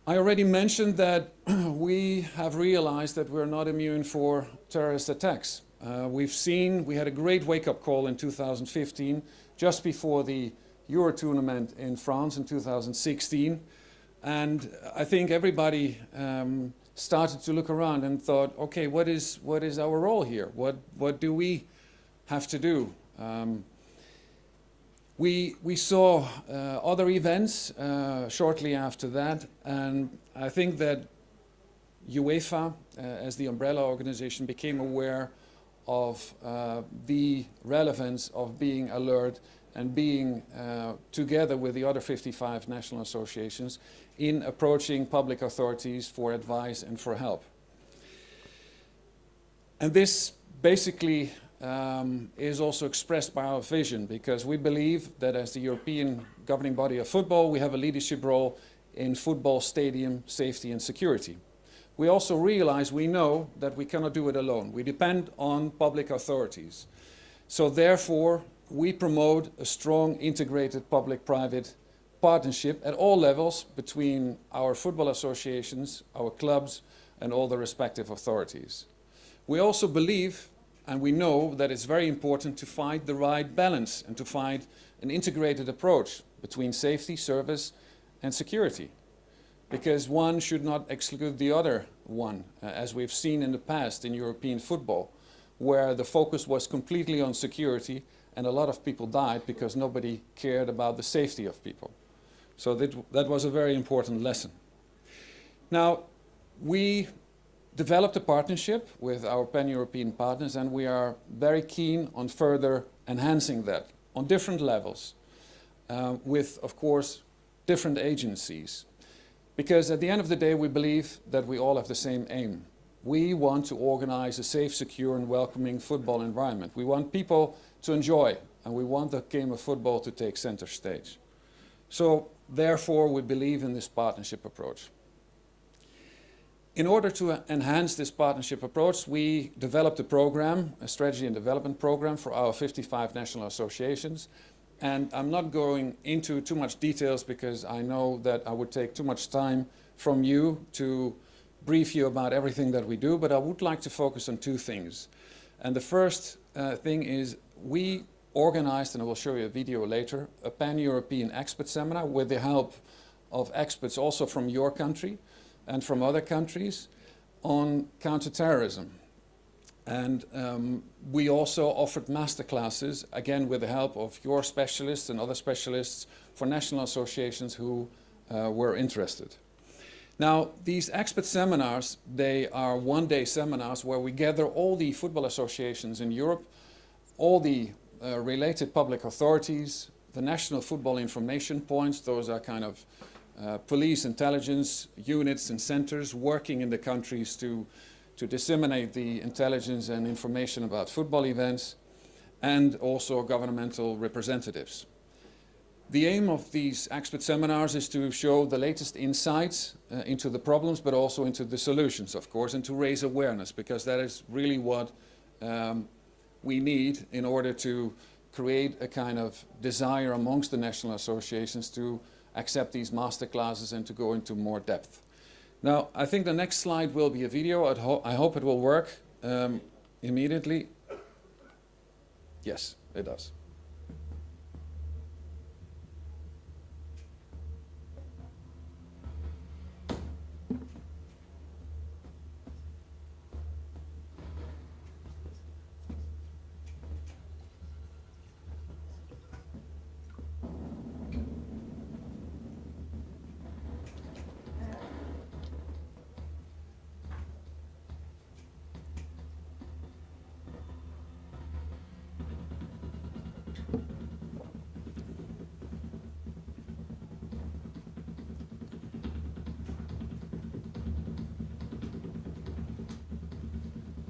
I already mentioned that we have realized that we're not immune for terrorist attacks. We had a great wake-up call in 2015, just before the Euro tournament in France in 2016. And I think everybody started to look around and thought, okay, what is our role here? What do we have to do? We saw other events shortly after that, and I think that UEFA, as the umbrella organization, became aware of the relevance of being alert and being together with the other 55 national associations in approaching public authorities for advice and for help. And this basically is also expressed by our vision, because we believe that as the European governing body of football, we have a leadership role in football stadium safety and security. We also realize, we know that we cannot do it alone. We depend on public authorities. So therefore, we promote a strong integrated public-private partnership at all levels between our football associations, our clubs, and all the respective authorities. We also believe, and we know, that it's very important to find the right balance and to find an integrated approach between safety, service, and security, because one should not exclude the other one, as we've seen in the past in European football, where the focus was completely on security and a lot of people died because nobody cared about the safety of people. So that was a very important lesson. Now, we developed a partnership with our pan-European partners, and we are very keen on further enhancing that on different levels with, of course, different agencies. Because at the end of the day, we believe that we all have the same aim. We want to organize a safe, secure, and welcoming football environment. We want people to enjoy, and we want the game of football to take center stage. So, therefore, we believe in this partnership approach. In order to enhance this partnership approach, we developed a program, a strategy and development program for our 55 national associations. And I'm not going into too much details because I know that I would take too much time from you to brief you about everything that we do, but I would like to focus on two things. And the first thing is we organized, and I will show you a video later, a pan-European expert seminar with the help of experts also from your country and from other countries on counter-terrorism. And we also offered master classes, again with the help of your specialists and other specialists for national associations who were interested. Now, these expert seminars, they are one-day seminars where we gather all the football associations in Europe, all the related public authorities, the national football information points. Those are kind of police intelligence units and centers working in the countries to disseminate the intelligence and information about football events, and also governmental representatives. The aim of these expert seminars is to show the latest insights into the problems, but also into the solutions, of course, and to raise awareness, because that is really what we need in order to create a kind of desire amongst the national associations to accept these master classes and to go into more depth. Now, I think the next slide will be a video. I hope it will work immediately. Yes, it does.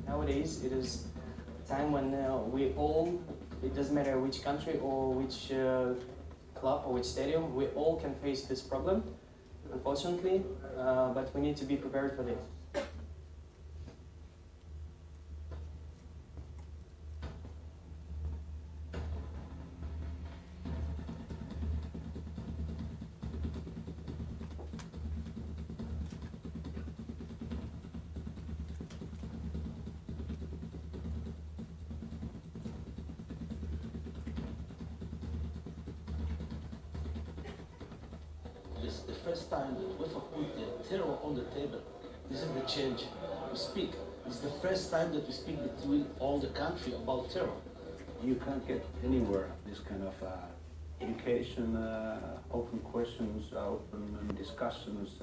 Nowadays, it is a time when we all, it doesn't matter which country or which club or which stadium, we all can face this problem, unfortunately, but we need to be prepared for this. This is the first time that UEFA put the terror on the table. This is the change we speak. It's the first time that we speak between all the country about terror. You can't get anywhere this kind of education, open questions, open discussions.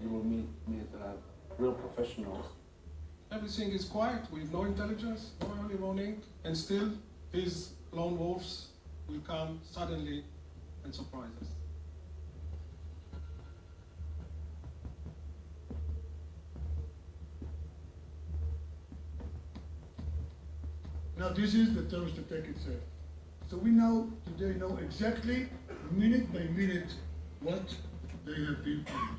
You will meet real professionals. Everything is quiet, with no intelligence, no early warning, and still these lone wolves will come suddenly and surprise us. Now this is the terrorist attack itself. So we now today know exactly, minute by minute, what they have been doing.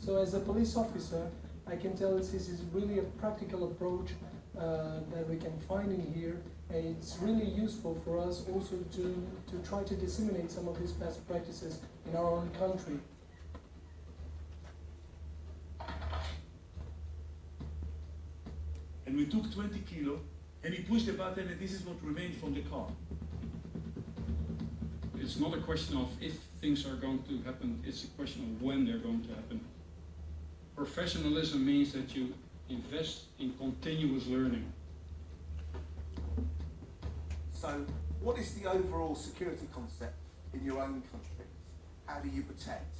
So as a police officer, I can tell this is really a practical approach that we can find in here. And it's really useful for us also to try to disseminate some of these best practices in our own country. And we took 20 kilo, and he pushed the button, and this is what remained from the car. It's not a question of if things are going to happen, it's a question of when they're going to happen. Professionalism means that you invest in continuous learning. So, what is the overall security concept in your own countries? How do you protect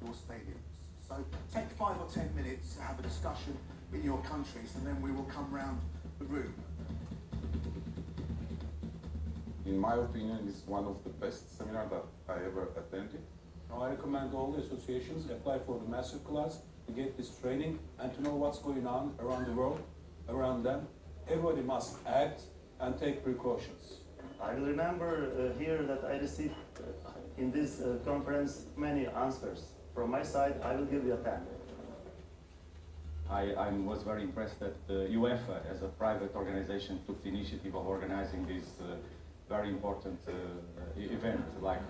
your stadiums? So, take 5 or 10 minutes to have a discussion in your countries, and then we will come round the room. In my opinion, it's one of the best seminars that I ever attended. I recommend all the associations apply for the master class to get this training and to know what's going on around the world, around them. Everybody must act and take precautions. I remember here that I received in this conference many answers. From my side, I will give you a 10. I was very impressed that UEFA, as a private organization, took the initiative of organizing this very important event, like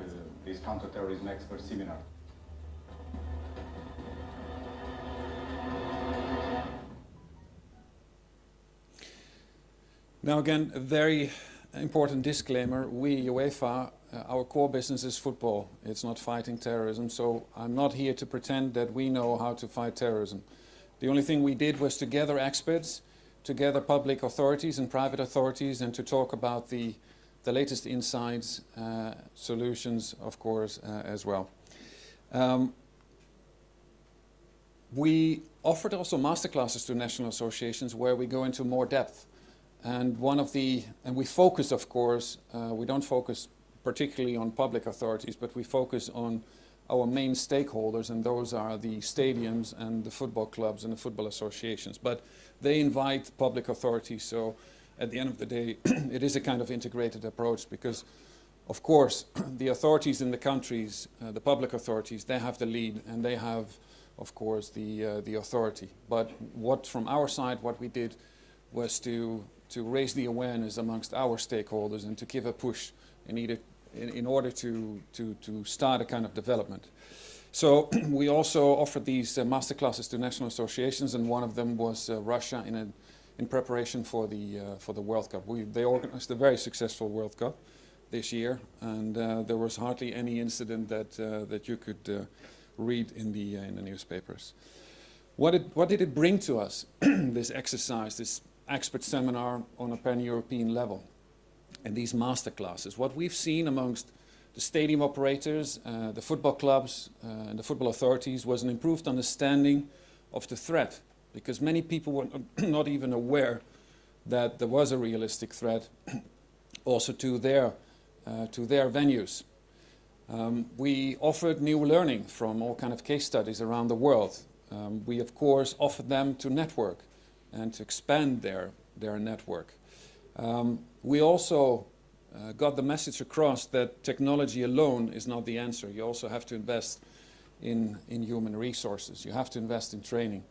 this Counter-Terrorism expert seminar. Now again, a very important disclaimer. We, UEFA, our core business is football. It's not fighting terrorism, so I'm not here to pretend that we know how to fight terrorism. The only thing we did was to gather experts, to gather public authorities and private authorities, and to talk about the latest insights, solutions, of course, as well. We offered also masterclasses to national associations where we go into more depth. And we focus, of course, we don't focus particularly on public authorities, but we focus on our main stakeholders, and those are the stadiums and the football clubs and the football associations. But they invite public authorities, so at the end of the day, it is a kind of integrated approach because, of course, the authorities in the countries, the public authorities, they have the lead and they have, of course, the authority. But from our side, what we did was to raise the awareness amongst our stakeholders and to give a push in order to start a kind of development. So we also offered these masterclasses to national associations, and one of them was Russia in preparation for the World Cup. They organized a very successful World Cup this year, and there was hardly any incident that you could read in the newspapers. What did it bring to us? This exercise, this expert seminar on a pan-European level, and these master classes. What we've seen amongst the stadium operators, the football clubs, and the football authorities was an improved understanding of the threat, because many people were not even aware that there was a realistic threat also to their venues. We offered new learning from all kind of case studies around the world. We, of course, offered them to network and to expand their network. We also got the message across that technology alone is not the answer. You also have to invest in human resources. You have to invest in training.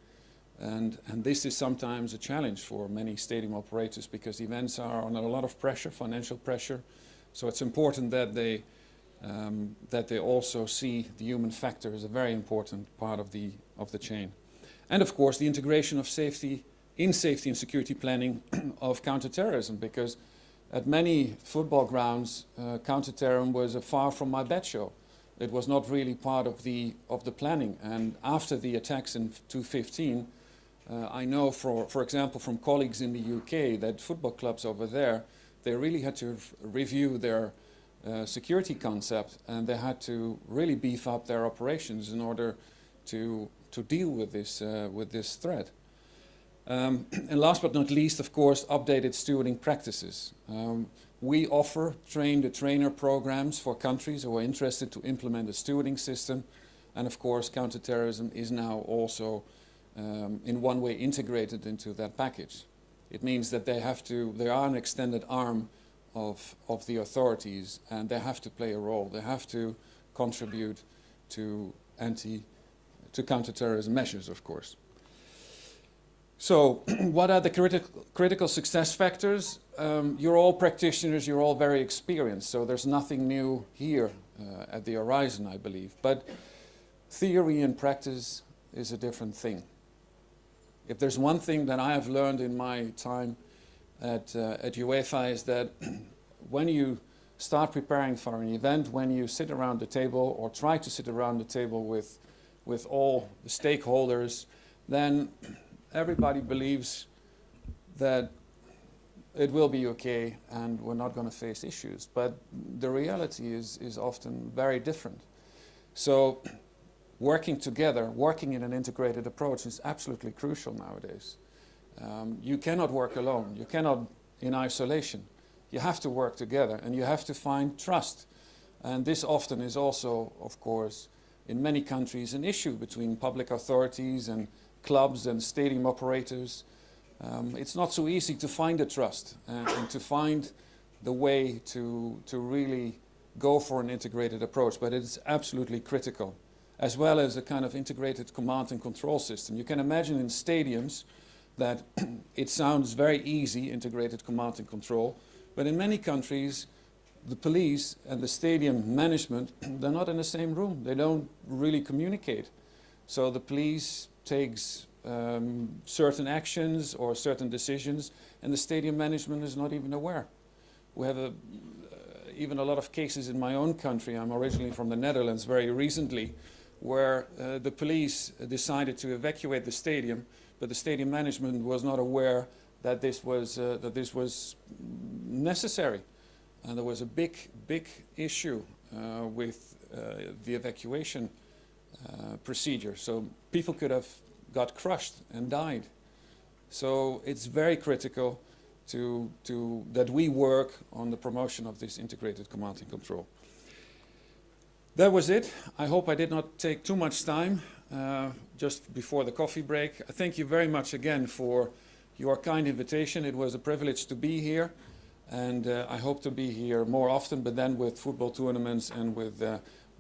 And this is sometimes a challenge for many stadium operators because events are under a lot of pressure, financial pressure. So it's important that they also see the human factor as a very important part of the chain. And of course, the integration of safety and security planning of counterterrorism, because at many football grounds, counterterrorism was a far from my bed show. It was not really part of the planning. And after the attacks in 2015, I know, for example, from colleagues in the UK, that football clubs over there, they really had to review their security concept, and they had to really beef up their operations in order to deal with this threat. And last but not least, of course, updated stewarding practices. We offer train-the-trainer programs for countries who are interested to implement a stewarding system. And of course, counterterrorism is now also in one way integrated into that package. It means that they are an extended arm of the authorities, and they have to play a role. They have to contribute to counterterrorism measures, of course. So what are the critical success factors? You're all practitioners, you're all very experienced, so there's nothing new here at the horizon, I believe. But theory and practice is a different thing. If there's one thing that I have learned in my time at UEFA is that when you start preparing for an event, when you sit around the table or try to sit around the table with all the stakeholders, then everybody believes that it will be okay and we're not going to face issues. But the reality is often very different. So working together, working in an integrated approach is absolutely crucial nowadays. You cannot work alone. You cannot in isolation. You have to work together and you have to find trust. And this often is also, of course, in many countries an issue between public authorities and clubs and stadium operators. It's not so easy to find the trust and to find the way to really go for an integrated approach, but it's absolutely critical, as well as a kind of integrated command and control system. You can imagine in stadiums that it sounds very easy, integrated command and control, but in many countries, the police and the stadium management, they're not in the same room. They don't really communicate. So the police takes certain actions or certain decisions, and the stadium management is not even aware. We have even a lot of cases in my own country. I'm originally from the Netherlands, very recently, where the police decided to evacuate the stadium, but the stadium management was not aware that this was necessary. And there was a big issue with the evacuation procedure. So people could have got crushed and died. So it's very critical that we work on the promotion of this integrated command and control. That was it. I hope I did not take too much time just before the coffee break. I thank you very much again for your kind invitation. It was a privilege to be here, and I hope to be here more often, but then with football tournaments and with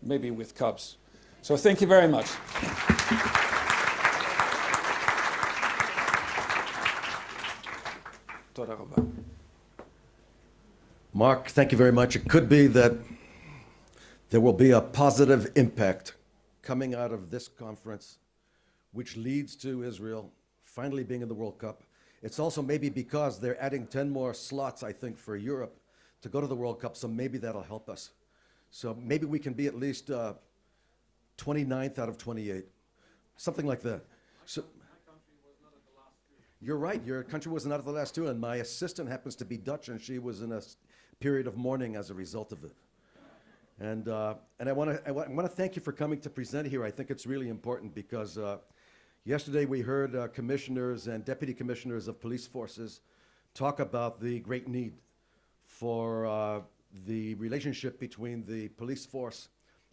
maybe with Cubs. So thank you very much. Marc, thank you very much. It could be that there will be a positive impact coming out of this conference, which leads to Israel finally being in the World Cup. It's also maybe because they're adding 10 more slots, I think, for Europe to go to the World Cup, so maybe that'll help us. So maybe we can be at least 29th out of 28, something like that. So, you're right, your country was not at the last two, and my assistant happens to be Dutch, and she was in a period of mourning as a result of it. And I want to thank you for coming to present here. I think it's really important because yesterday we heard commissioners and deputy commissioners of police forces talk about the great need for the relationship between the police force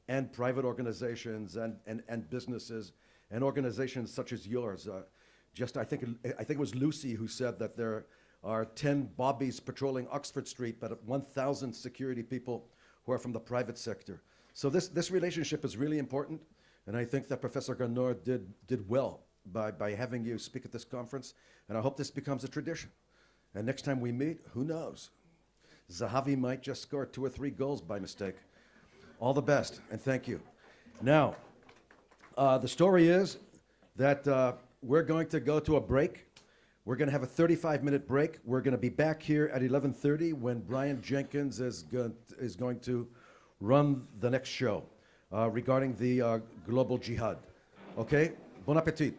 and private organizations and businesses and organizations such as yours. I think it was Lucy who said that there are 10 bobbies patrolling Oxford Street, but 1,000 security people who are from the private sector. So this relationship is really important, and I think that Professor Ganor did well by having you speak at this conference, and I hope this becomes a tradition. And next time we meet, who knows? Zahavi might just score 2 or 3 goals by mistake. All the best, and thank you. Now, the story is that we're going to go to a break. We're going to have a 35-minute break. We're going to be back here at 11:30 when Brian Jenkins is going to run the next show regarding the global jihad. Okay? Bon appetit.